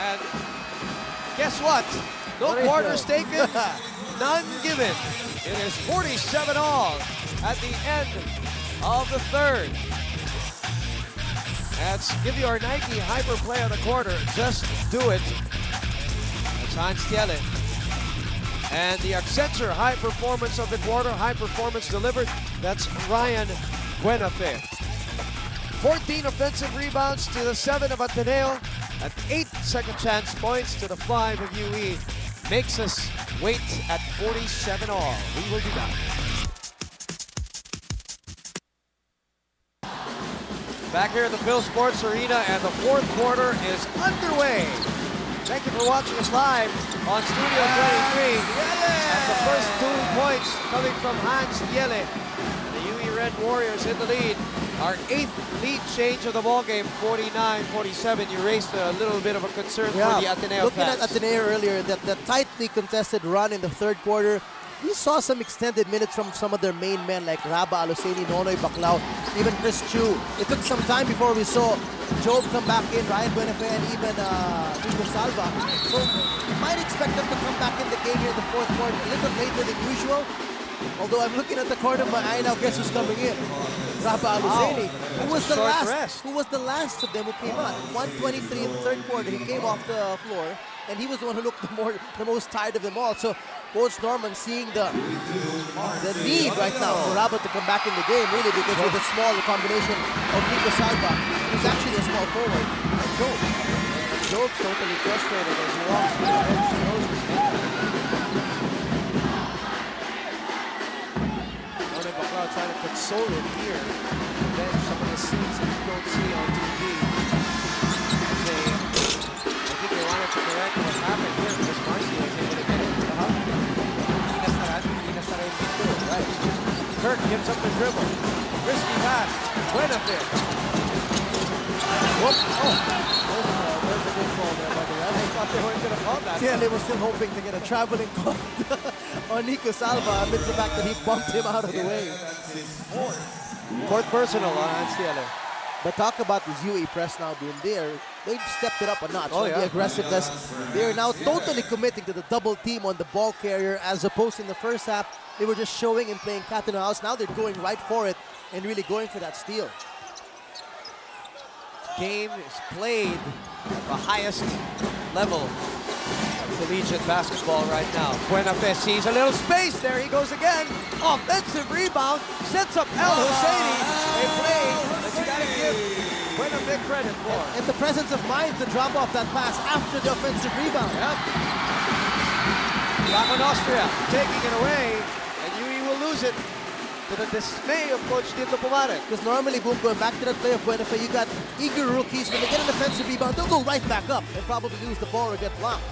And guess what? No quarters taken. None given. It is 47 all at the end of the third. Let's give you our Nike hyper play of the quarter. Just do it. That's Hans Tiele. And the Accenture high performance of the quarter, high performance delivered. That's Ryan Buenafe. 14 offensive rebounds to the 7 of Ateneo. And 8 second chance points to the 5 of UE. Makes us wait at 47 all. We will be back. Back here at the Phil Sports Arena, and the fourth quarter is underway. Thank you for watching us live on Studio 23. And the first 2 points coming from Hans Tiele. The UE Red Warriors in the lead. Our 8th lead change of the ballgame, 49-47. You raised a little bit of a concern for the Ateneo Looking fans. at Ateneo earlier, the tightly contested run in the third quarter, we saw some extended minutes from some of their main men like Rabeh, Hussaini, Nonoy, Baclao, even Chris Chu. It took some time before we saw Job come back in, Ryan Buenafe, and even Nico Salva. So you might expect them to come back in the game here in the fourth quarter a little later than usual. Although I'm looking at the corner of my eye now, guess who's coming in? Rabeh Hussaini, who was the last of them who came on. 1:23 in the third quarter, he came off the floor, and he was the one who looked the most tired of them all. So Coach Norman seeing the need right now for Rabeh to come back in the game, really, because with the small combination of Nico Salva, who's actually a small forward, and Job. And Job's totally frustrated as he walks through the bench. He knows he's Baclao trying to console him here. And then some of the scenes that you don't see on TV. I think they wanted to correct what happened here because Marcy was able to get it. Right. Kirk gives up the dribble. Risky pass. Buenafe. Whoop. Oh. There's a good call there, by the way. I thought they weren't going to call that. Yeah, they were still hoping to get a traveling call on Nico Salva amidst the fact that he bumped him out of the way. Fourth personal on Hans Tiele. But talk about this UE press now, Boom. They've stepped it up a notch. Oh, yeah. The aggressiveness. They are now totally committing to the double team on the ball carrier, as opposed in the first half, they were just showing and playing cat and mouse. Now they're going right for it and really going for that steal. Game is played at the highest level of collegiate basketball right now. Buenafe sees a little space. There he goes again. Offensive rebound. Sets up Hussaini. They play, but you got to give him big credit for. And the presence of mind to drop off that pass after the offensive rebound. Yep. Back on Austria, taking it away, and UE will lose it to the dismay of Coach Tito Pumares. Because normally, boom, going back to that play of Buenafe, you got eager rookies. When they get an offensive rebound, they'll go right back up and probably lose the ball or get blocked.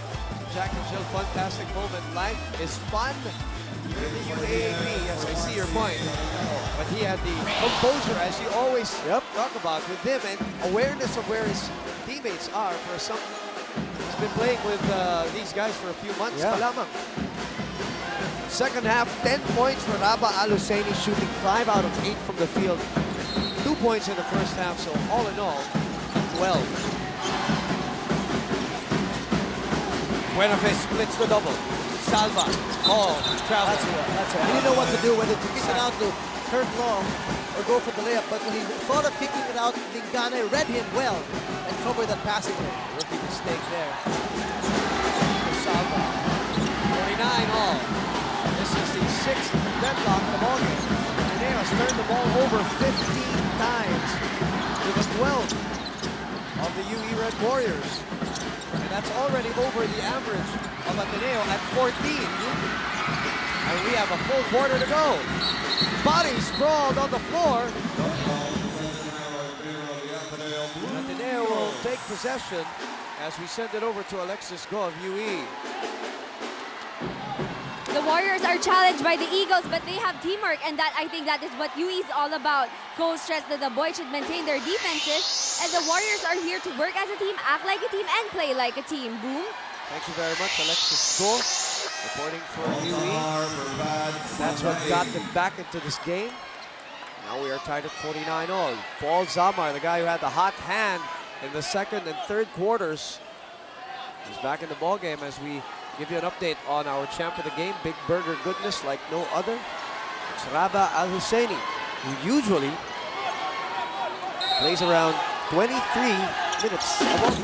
Jack and Jill, fantastic moment. Life is fun in the UAAP. Yes, I see your point. But he had the composure, as you always talk about with him, and awareness of where his teammates are. For some, he's been playing with these guys for a few months. Palamang. Second half, 10 points for Rabeh Hussaini, shooting 5 out of 8 from the field. 2 points in the first half, so all in all, 12. Buenafe splits the double. Salva. Oh, travel. That's it. He didn't know what to do, whether to kick it out to Kurt Long or go for the layup. But when he thought of kicking it out, Lingane read him well and covered that passing lane. Rookie mistake there. Salva. 49 all. This is the 6th deadlock of the ballgame. Ateneo has turned the ball over 15 times to the 12th of the UE Red Warriors. And that's already over the average of Ateneo at 14. And we have a full quarter to go. Body sprawled on the floor. Ateneo will take possession as we send it over to Alexis Go of UE. The Warriors are challenged by the Eagles, but they have teamwork, and that I think that is what UE is all about. Coach stressed that the boys should maintain their defenses, and the Warriors are here to work as a team, act like a team, and play like a team. Boom. Thank you very much, Alexis Go, reporting for UE. That's what got them back into this game. Now we are tied at 49 all. Paul Zamar, the guy who had the hot hand in the second and third quarters, is back in the ball game as we give you an update on our champ of the game, Big Burger goodness like no other. It's Rabeh Hussaini, who usually plays around 23 minutes a ball.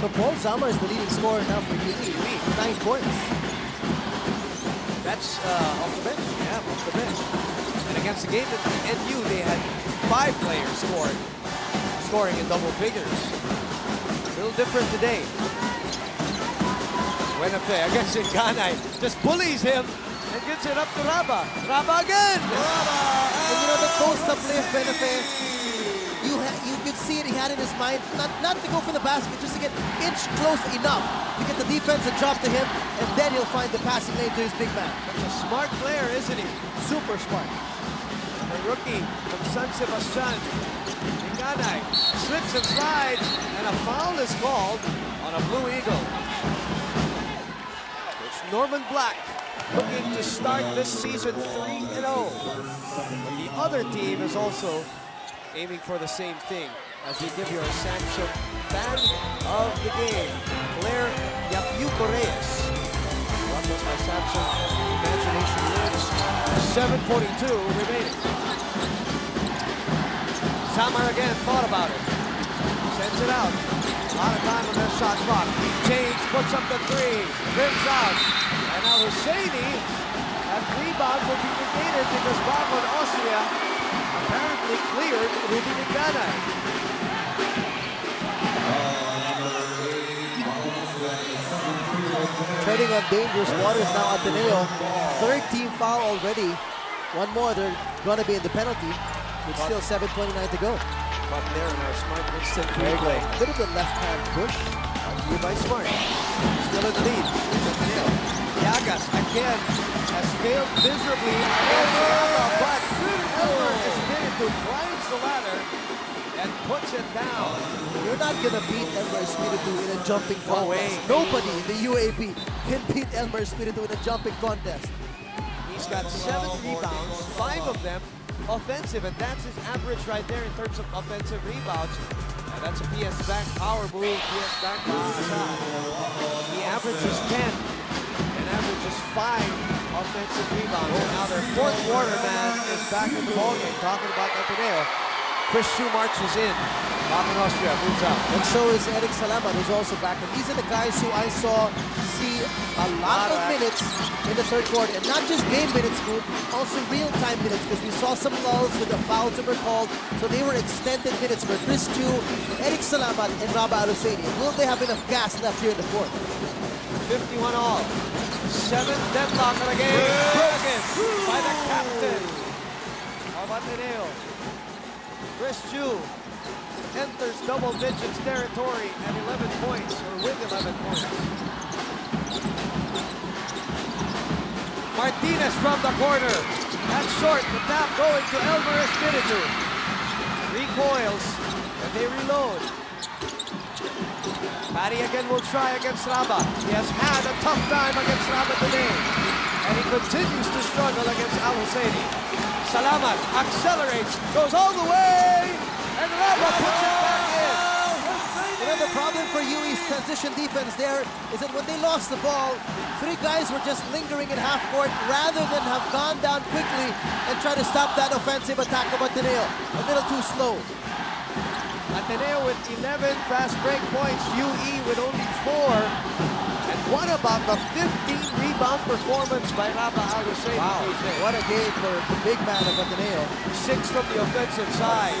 So Paul Zamar is the leading scorer now for UE. 9 points. That's off the bench. Yeah, off the bench. And against the game at the NU, they had 5 players scoring in double figures. A little different today. Buenafe against Lingane, just bullies him and gives it up to Rabeh. Rabeh again! And you know, the post-up play of Buenafe, you could see it, he had in his mind, not to go for the basket, just to get inch close enough to get the defense and drop to him, and then he'll find the passing lane to his big man. Such a smart player, isn't he? Super smart. The rookie from San Sebastian. Lingane slips and slides, and a foul is called on a Blue Eagle. Norman Black looking to start this season 3-0. But the other team is also aiming for the same thing as we give you our Samsung fan of the game, Claire Yapiuco Reyes. Brought to us by Samsung Imagination Lives. 7:42 remaining. Zamar again thought about it. Sends it out. A lot of time on their shot clock. James puts up the 3, rims out. And now Hussaini, that rebound will be negated because Baclao Austria apparently cleared Rudy Lingane. Treading on dangerous waters now, Ateneo. 3rd team foul already. One more, they're going to be in the penalty. With still 7:29 to go. But there in our Smart instant replay. Bit of a left-hand push. Argued by Smart. Still in the lead. Yagas again has failed miserably against Rabeh, but Elmer is needed to climb the ladder and puts it down. You're not going to beat Elmer Espiritu in a jumping No contest. way. Nobody in the UAAP can beat Elmer Espiritu in a jumping contest. He's got 7 rebounds, 5 of them offensive, and that's his average right there in terms of offensive rebounds. And that's a PS back power move, PS back outside. He averages 10 and averages 5 offensive rebounds. And now their 4th quarter man is back in the ballgame. Talking about Ateneo. Chris Chu marches in. Baclao Austria moves out. And so is Eric Salaman, who's also back. And these are the guys who I saw see a lot of minutes minutes in the third quarter. And not just game minutes, Boom, also real-time minutes, because we saw some lulls with the fouls that were called. So they were extended minutes for Chris Chu, Eric Salamat, and Rabeh Hussaini. Will they have enough gas left here in the fourth? 51 all. 7th deadlock of the game. Broken by the captain of Ateneo. Chris Chu enters double digits territory at 11 points, or with 11 points. Martinez from the corner. That's short. The tap going to Elmer Espiritu. Recoils, and they reload. Patty again will try against Rabeh. He has had a tough time against Rabeh today. And he continues to struggle against Hussaini. Salamat accelerates, goes all the way, and Rabeh puts it back in. You know, the problem for UE's transition defense there is that when they lost the ball, 3 guys were just lingering in half court rather than have gone down quickly and try to stop that offensive attack of Ateneo. A little too slow. Ateneo with 11 fast break points, UE with only 4. And what about the 15-rebound performance by Rabeh Hussaini? Wow, what a game for the big man of Ateneo. 6 from the offensive side.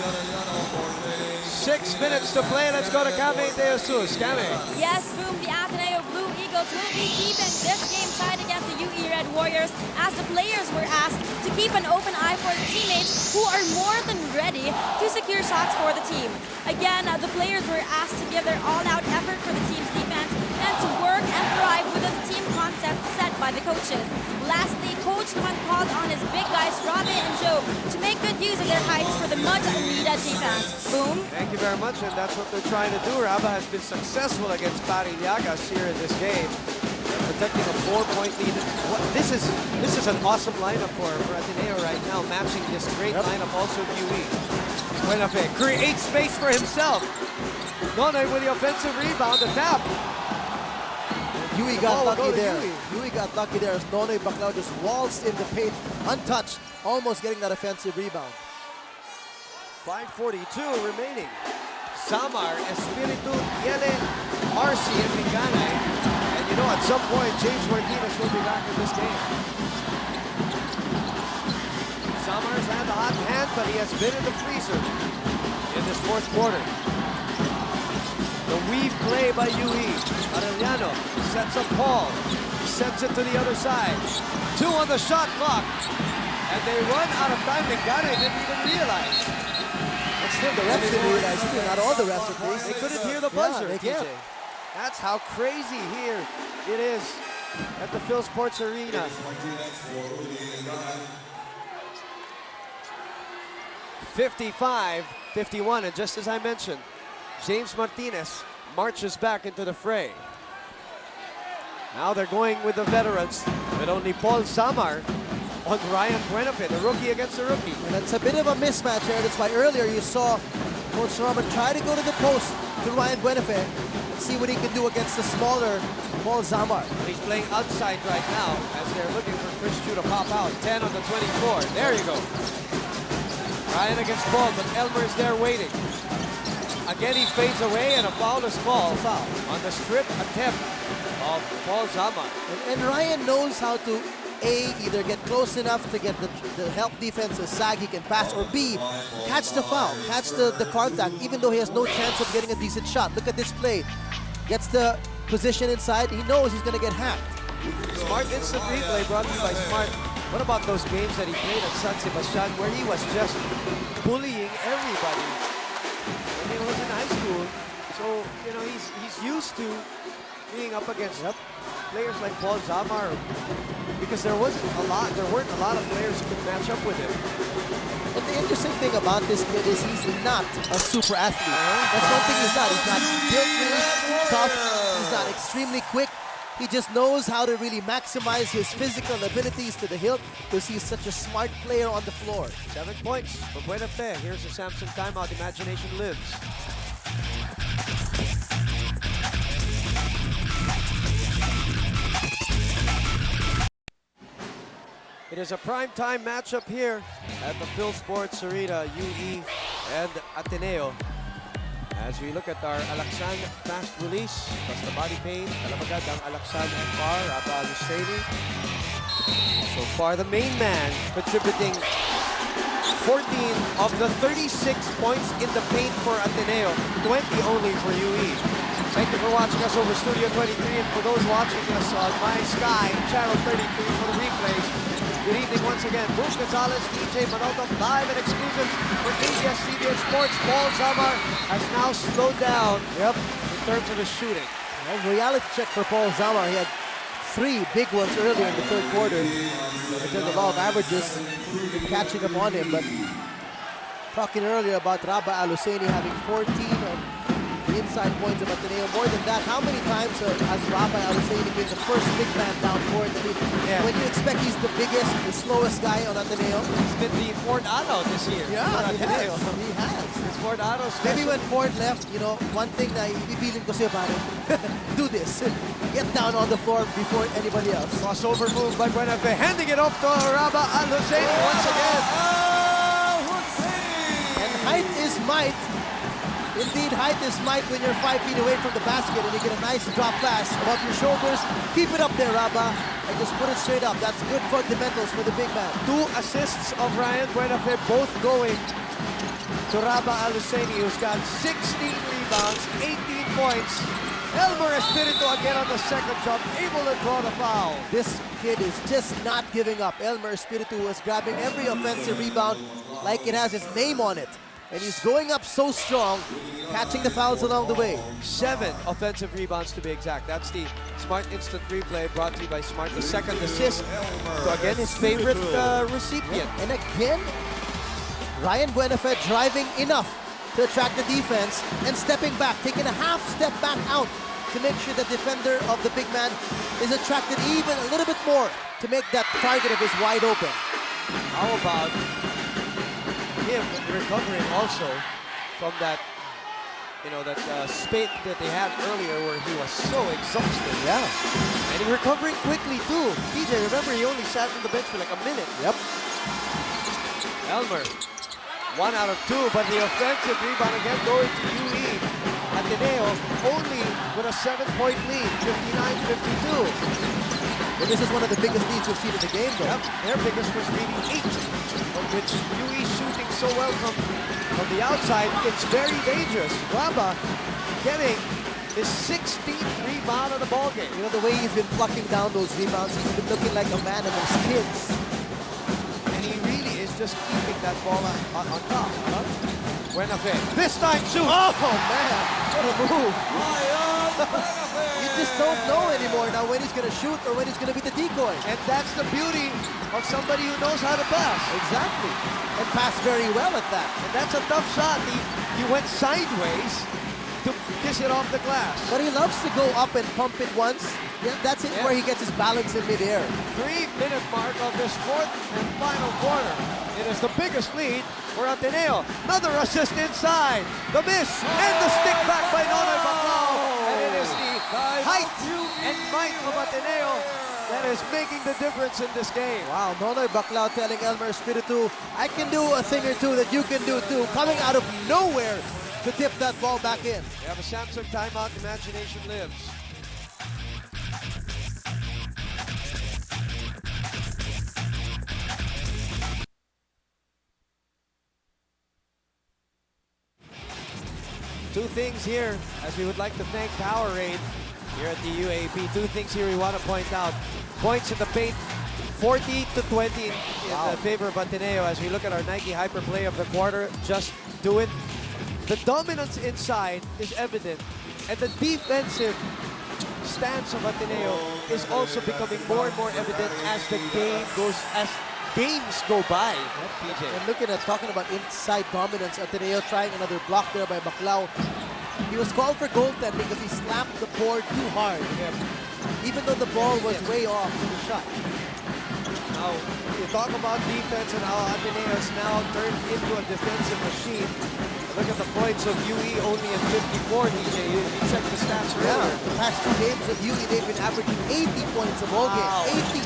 6 minutes to play. Let's go to Kame De Jesus. Kame. Yes, Boom, the Ateneo Blue Eagles will be keeping this game tied against the UE Red Warriors, as the players were asked to keep an open eye for the teammates who are more than ready to secure shots for the team. Again, the players were asked to give their all-out effort for the team's defense and to work and thrive within the team concept set by the coaches. Lastly, Coach Juan called on his big guys, Rabeh and Joe, to make good use of their heights for the much-needed defense. Boom. Thank you very much, and that's what they're trying to do. Rabeh has been successful against Barry Llagas here in this game, protecting a 4-point lead. This is an awesome lineup for Ateneo right now, matching this great lineup also of UE. Buenafe creates space for himself. Nonoy with the offensive rebound, the tap. UE got lucky there. UE got lucky there as Nonoy Baclao just waltzed in the paint, untouched, almost getting that offensive rebound. 5:42 remaining. Samar, Espiritu, Yele, Marcy, and Mingana. And you know, at some point, James Martinez will be back in this game. Samar's had the hot hand, but he has been in the freezer in this fourth quarter. The weave play by UE. Arellano sets up Paul. Sends it to the other side. 2 on the shot clock. And they run out of time. Mingana didn't even realize. But still, the refs didn't realize. Not all the refs are They couldn't hear the buzzer, they TJ. can't. That's how crazy here it is at the Phil Sports Arena. 55-51, and just as I mentioned, James Martinez marches back into the fray. Now they're going with the veterans, with only Paul Samar on Ryan Buenafe, the rookie against the rookie. And it's a bit of a mismatch here. That's why earlier you saw Coach Norman try to go to the post to Ryan Buenafe and see what he can do against the smaller Paul Samar. He's playing outside right now as they're looking for Chris Chu to pop out. 10 on the 24. There you go. Ryan against Paul, but Elmer is there waiting. Again, he fades away, and a foul is called on the strip attempt of Paul Samar. And Ryan knows how to A, either get close enough to get the help defenses sag he can pass, or B, catch the foul, catch the contact, even though he has no chance of getting a decent shot. Look at this play. Gets the position inside, he knows he's going to get hacked. Smart instant replay brought to you by Smart. What about those games that he played at San Sebastian where he was just bullying everybody when he was in high school? So, you know, he's used to being up against players like Paul Samar, because there weren't a lot of players who could match up with him. And the interesting thing about this kid is he's not a super athlete. That's one thing he's not. He's not built really tough. He's not extremely quick. He just knows how to really maximize his physical abilities to the hilt because he's such a smart player on the floor. 7 points for Buenafe. Here's the Samson timeout. Imagination lives. It is a primetime matchup here at the Phil Sports Arena, UE and Ateneo. As we look at our Alaksan fast release, plus the body paint, alam agad ang Alaksan FR, Rabeh Hussaini. So far, the main man contributing 14 of the 36 points in the paint for Ateneo, 20 only for UE. Thank you for watching us over Studio 23, and for those watching us on My Sky, Channel 33 for the replays. Good evening once again. Bruce Gonzalez, DJ Manoto, live and exclusive for ABS-CBN Sports. Paul Zamar has now slowed down in terms of his shooting. Well, reality check for Paul Zamar. He had 3 big ones earlier in the third quarter. There's a lot of averages catching up on him, but talking earlier about Rabeh Hussaini having 14 of the inside points of Ateneo. More than that, how many times has Rabeh Hussaini been the first big man down court? I mean, when you expect he's the biggest, the slowest guy on Ateneo. He's been the Fort Ano this year. Yeah, he has. He has. It's Fort Ano special. Maybe when Ford left, you know, one thing na ibibilin ko sa'yo, pare, do this. Get down on the floor before anybody else. Crossover move by Buenafe, handing it off to Rabeh Hussaini once again. And height is might. Indeed, height is might when you're 5 feet away from the basket and you get a nice drop pass above your shoulders. Keep it up there, Rabeh, and just put it straight up. That's good fundamentals for the big man. 2 assists of Ryan Buenafe, both going to Rabeh Hussaini, who's got 16 rebounds, 18 points. Elmer Espiritu again on the second jump, able to draw the foul. This kid is just not giving up. Elmer Espiritu was grabbing every offensive rebound like it has his name on it. And he's going up so strong, catching the fouls along the way. 7 offensive rebounds to be exact. That's the Smart Instant Replay brought to you by Smart. The second assist to, again, his favorite recipient. And again, Ryan Buenafe driving enough to attract the defense and stepping back, taking a half step back out to make sure the defender of the big man is attracted even a little bit more to make that target of his wide open. How about him recovering also from that, you know, that spate that they had earlier where he was so exhausted. Yeah. And he recovering quickly too. DJ, remember, he only sat on the bench for like a minute. Yep. Elmer, 1 out of 2, but the offensive rebound again going to UE. Ateneo only with a 7-point lead, 59-52. And this is one of the biggest leads we've seen in the game, though. Yep, their biggest was really 8, of which UE shooting so well from the outside, it's very dangerous. Rabeh getting his 16th rebound of the ballgame. You know, the way he's been plucking down those rebounds, he's been looking like a man amongst kids. And he really is just keeping that ball on top. Buenafe, this time shoot! Oh, man, what a move. You just don't know anymore now when he's going to shoot or when he's going to be the decoy. And that's the beauty of somebody who knows how to pass. Exactly. And pass very well at that. And that's a tough shot. He went sideways to kiss it off the glass. But he loves to go up and pump it once. Yeah, that's it where he gets his balance in midair. 3-minute mark of this 4th and final quarter. It is the biggest lead for Ateneo. Another assist inside. The miss and the stick back by Nonoy Baclao. And it is the height and might of Ateneo that is making the difference in this game. Wow, Nonoy Baclao telling Elmer Espiritu, I can do a thing or two that you can do too. Coming out of nowhere to tip that ball back in. We have a Samsung timeout. Imagination lives. Two things here, as we would like to thank Powerade here at the UAAP. 2 things here we want to point out. Points in the paint, 40-20 in favor of Ateneo. As we look at our Nike Hyper Play of the quarter, just do it. The dominance inside is evident, and the defensive stance of Ateneo is also becoming more and more evident as the game goes, as games go by. PJ. And looking at talking about inside dominance, Ateneo trying another block there by Baclao. He was called for goaltending because he slapped the board too hard. Even though the ball was way off to the shot. Now, you talk about defense and how Ateneo has now turned into a defensive machine. Look at the points of UE only at 54, DJ. You check the stats earlier. The past 2 games of UE, they've been averaging 80 points a ball game. 80.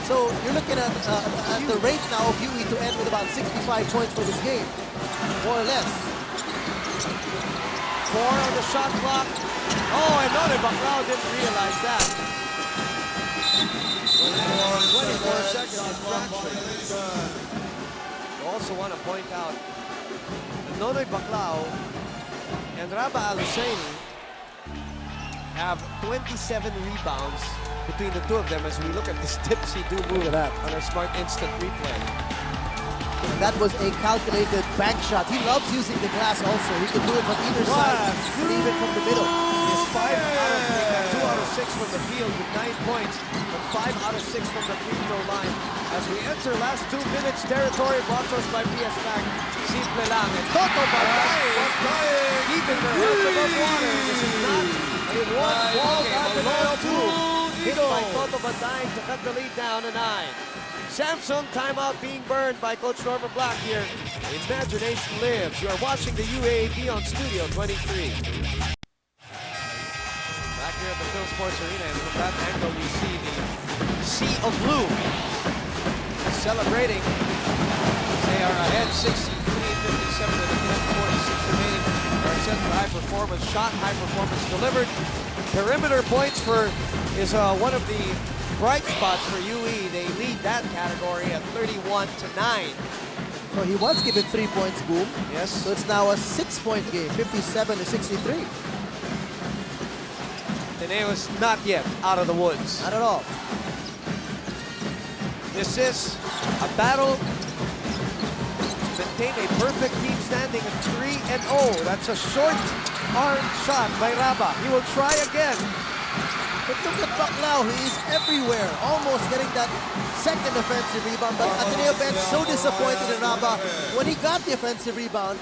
So you're looking at the rate now of UE to end with about 65 points for this game, more or less. 4 on the shot clock. Oh, and Nonoy Baclao didn't realize that. 24 seconds infraction. I also want to point out Nonoy Baclao and Rabeh Hussaini have 27 rebounds between the two of them as we look at this tipsy-do move on our smart instant replay. And that was a calculated bank shot. He loves using the glass also. He can do it from either side and even from the middle. He's 2 out of 6 from the field with 9 points, but 5 out of 6 from the free throw line. As we enter last 2 minutes territory brought to us by PS Bank. Simple lang. And Toto Batay keeping their heads above water. This is not a one-ball Ateneo 2. Hit by Toto Batay to cut the lead down to 9. Samsung timeout being burned by Coach Norman Black here. Imagination lives. You are watching the UAAP on Studio 23. Back here at the Phil Sports Arena, and from that angle you see the sea of blue celebrating. They are ahead 63-57 with a minute 46 remaining. They're set for high performance shot, high performance delivered. Perimeter points is one of the bright spots for UE. They lead that category at 31-9. So he was given 3 points, Boom. Yes. So it's now a 6-point game, 57-63. Ateneo is not yet out of the woods. Not at all. This is a battle to maintain a perfect team standing at 3-0. That's a short arm shot by Rabeh. He will try again. But look at Baclao, he's everywhere, almost getting that second offensive rebound. But Ateneo bench so disappointed in Rabeh. When he got the offensive rebound,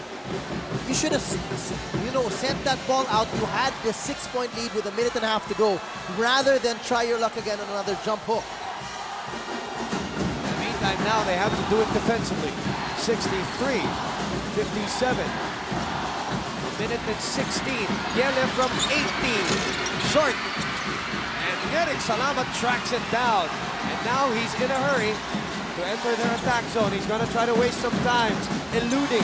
you should have, sent that ball out. You had the 6-point lead with a minute and a half to go, rather than try your luck again on another jump hook. In the meantime, now they have to do it defensively. 63-57. Minute and 16. Yele from 18. Short. Eric Salamat tracks it down, and now he's in a hurry to enter their attack zone. He's going to try to waste some time, eluding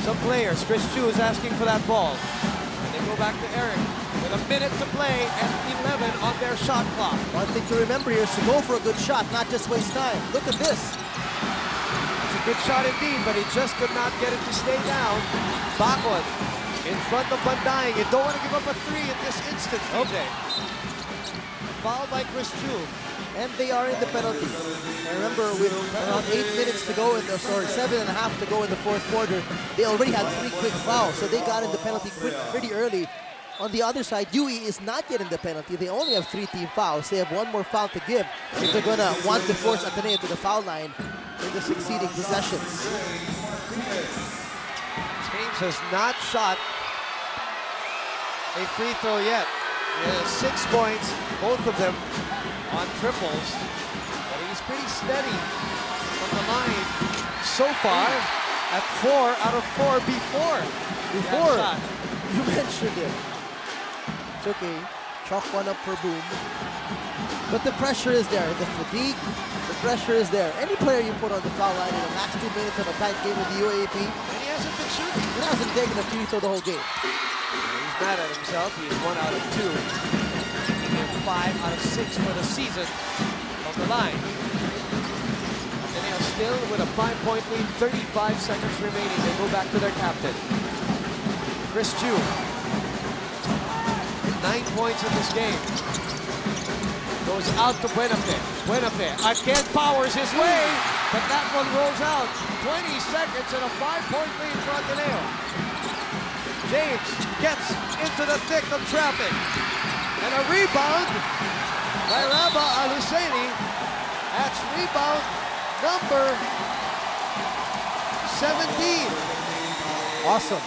some players. Espiritu is asking for that ball, and they go back to Eric with a minute to play and 11 on their shot clock. One thing to remember here is to go for a good shot, not just waste time. Look at this. It's a good shot indeed, but he just could not get it to stay down. Baclao in front of Bandayang. You don't want to give up a 3 in this instance, DJ. Fouled by Espiritu. And they are in the penalty. I remember with around 8 minutes to go, 7.5 to go in the fourth quarter, they already had 3 quick fouls, so they got in the penalty pretty early. On the other side, UE is not yet in the penalty. They only have 3 team fouls. They have 1 more foul to give if they're going to want to force Ateneo to the foul line in the succeeding possessions. James has not shot a free throw yet. He has 6 points, both of them on triples, but he's pretty steady from the line so far at 4 out of 4 before that shot. You mentioned it. It's okay. Chalk one up for Boom. But the pressure is there. The fatigue, the pressure is there. Any player you put on the foul line in the last 2 minutes of a tight game with the UAAP, And he hasn't been shooting. he hasn't taken a free throw the whole game. He's mad at himself. He's 1 out of 2. Making him 5 out of 6 for the season from the line. Ateneo still with a 5-point lead, 35 seconds remaining. They go back to their captain. Espiritu. 9 points in this game. Goes out to Buenafe. Buenafe again powers his way, but that one rolls out. 20 seconds and a 5-point lead for Ateneo. James gets into the thick of traffic. And a rebound by Rabeh Hussaini. That's rebound number 17. Awesome.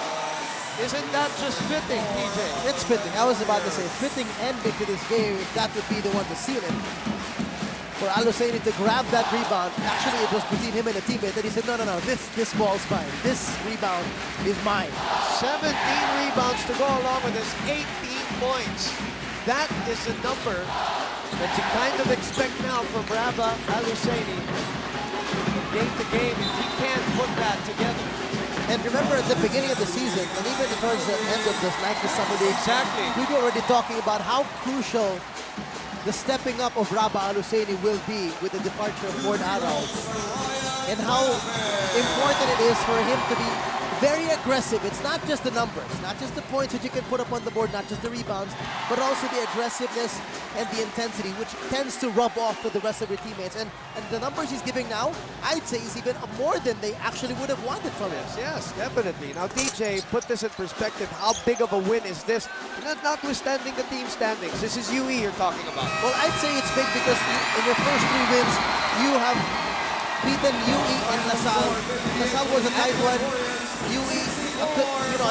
Isn't that just fitting, DJ? It's fitting. I was about to say fitting ending to this game if that would be the one to seal it. For Hussaini to grab that rebound. Actually, it was between him and a teammate. And he said, no, this ball's mine. This rebound is mine. 17 rebounds to go along with his 18 points. That is the number that you kind of expect now from Rabeh Hussaini. From game to game, if he can't put that together. And remember at the beginning of the season, and even towards the end of the Nike Summer League, Exactly. we were already talking about how crucial the stepping up of Rabeh Hussaini will be with the departure of Ford Arau, and how important it is for him to be very aggressive. It's not just the numbers, not just the points that you can put up on the board, not just the rebounds, but also the aggressiveness and the intensity, which tends to rub off with the rest of your teammates. And the numbers he's giving now, I'd say, is even more than they actually would have wanted from him. Yes, definitely. Now, DJ, put this in perspective. How big of a win is this? Notwithstanding the team standings. This is UE you're talking about. Well, I'd say it's big because in your first 3 wins, you have beaten UE and LaSalle. LaSalle was a tight one. UE,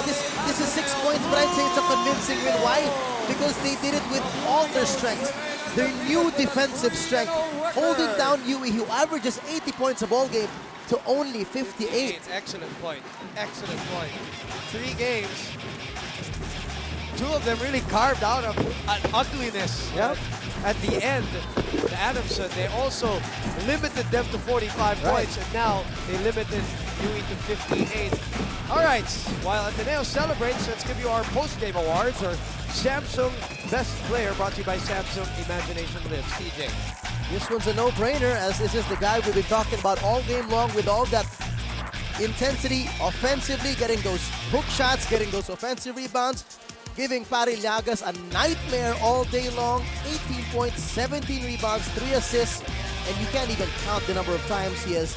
this is 6 points, but I'd say it's a convincing win. Why? Because they did it with all their strengths. Their new defensive strength, holding down UE, who averages 80 points a ball game, to only 58. Excellent point. Excellent point. 3 games. 2 of them really carved out of an ugliness. Yep. At the end, the Adamson, they also limited them to 45 points, and now they limited UE to 58. All right, while Ateneo celebrates, let's give you our post-game awards, or Samsung Best Player, brought to you by Samsung Imagination Lives. TJ. This one's a no-brainer, as this is the guy we've been talking about all game long, with all that intensity offensively, getting those hook shots, getting those offensive rebounds, giving Pari Llagas a nightmare all day long. 18 points, 17 rebounds, 3 assists, and you can't even count the number of times he has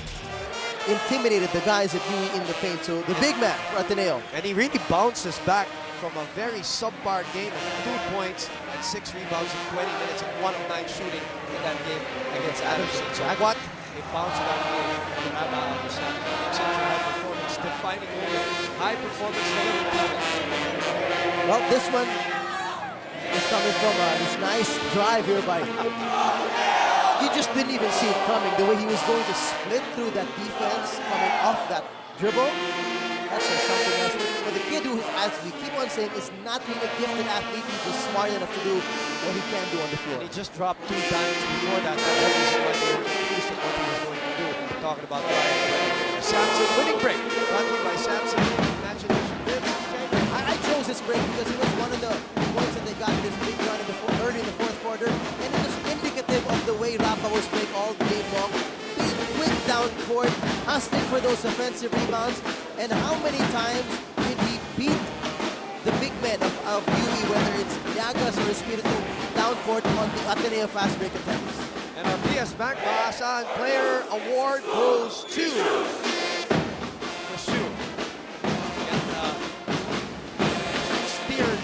intimidated the guys at UE in the paint. So the big man for Ateneo. And he really bounces back from a very subpar game of 2 points and 6 rebounds in 20 minutes and 1 of 9 shooting in that game against Adamson. So what a bounce back game for Rabeh Hussaini. Such a high performance, defining moment, high performance delivery. Well, this one is coming from this nice drive here by... You just didn't even see it coming. The way he was going to split through that defense coming off that dribble. That's just something else. But the kid who, as we keep on saying, is not really a gifted athlete. He's just smart enough to do what he can do on the floor. And he just dropped 2 times before that. That's the reason why they were confused at what he was going to do. We're talking about the Samsung winning break. Brought to you by Samsung Imagination Lives. I chose this break because it was one of the points that they got this big run early in the 4th quarter, and it was indicative of the way Rabeh was playing all game long. Being quick down court, hustling for those offensive rebounds, and how many times did he beat the big men of UE, whether it's Llagas or Espiritu, down court on the Ateneo fast break attempts. And our PS Bank Maasahan Player Award goes to Shu. Steered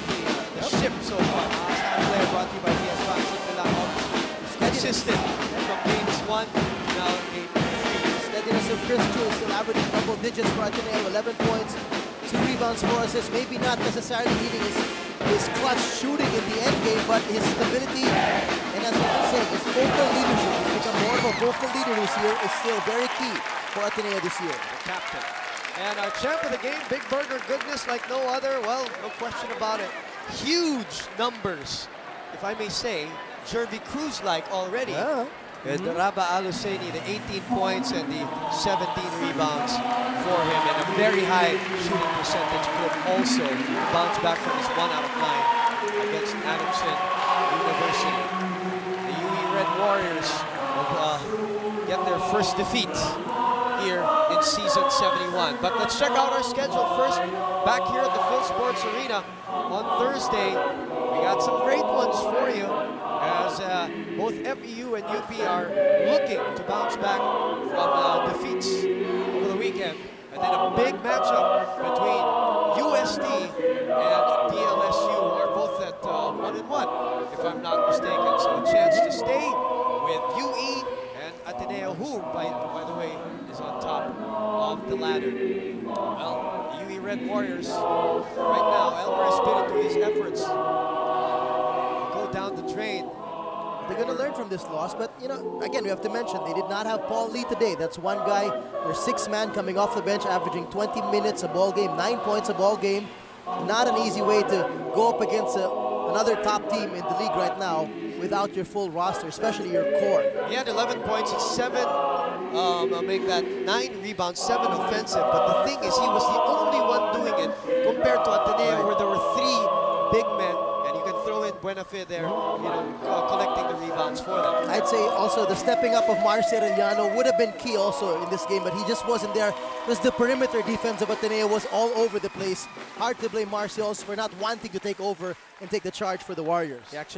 the ship so far. Maasahan Player brought to you by PS Bank. Consistent from games 1 now game 3. Steadiness of Chris Chu is still averaging double digits for Ateneo, 11 points, 2 rebounds, 4 assists. Maybe not necessarily needing his clutch shooting in the end game, but his stability, and as we've been saying, his vocal leadership, he's become more of a vocal leader this year, is still very key for Ateneo this year. The captain. And our champ of the game, Big Burger goodness like no other. Well, no question about it. Huge numbers, if I may say. Jervy Cruz-like already. Yeah. And Rabeh Hussaini, the 18 points and the 17 rebounds for him, and a very high shooting percentage clip also. Bounce back from his 1 out of 9 against Adamson University. The UE Red Warriors will get their first defeat here in season 71. But let's check out our schedule first. Back here at the Phil Sports Arena on Thursday, we got some great ones for you, as both FEU and UP are looking to bounce back from defeats over the weekend. And then a big matchup between USD and DLSU, who are both at 1-1, if I'm not mistaken. So a chance to stay with UE and Ateneo, who, by the way, is on top of the ladder. Well, UE Red Warriors, right now, Elmer Espiritu, his efforts go down the drain. They're going to learn from this loss, but, you know, again, we have to mention, they did not have Paul Lee today. That's one guy, their 6th man coming off the bench, averaging 20 minutes a ball game, 9 points a ball game. Not an easy way to go up against another top team in the league right now. without your full roster, especially your core. He had 11 points and 7, make that 9 rebounds, 7 offensive. But the thing is, he was the only one doing it compared to Ateneo, where there were 3 big men, and you can throw in Buenafe there, collecting the rebounds for them. I'd say also the stepping up of Marcy Arellano would have been key also in this game, but he just wasn't there because the perimeter defense of Ateneo was all over the place. Hard to blame Marcy also for not wanting to take over and take the charge for the Warriors. He actually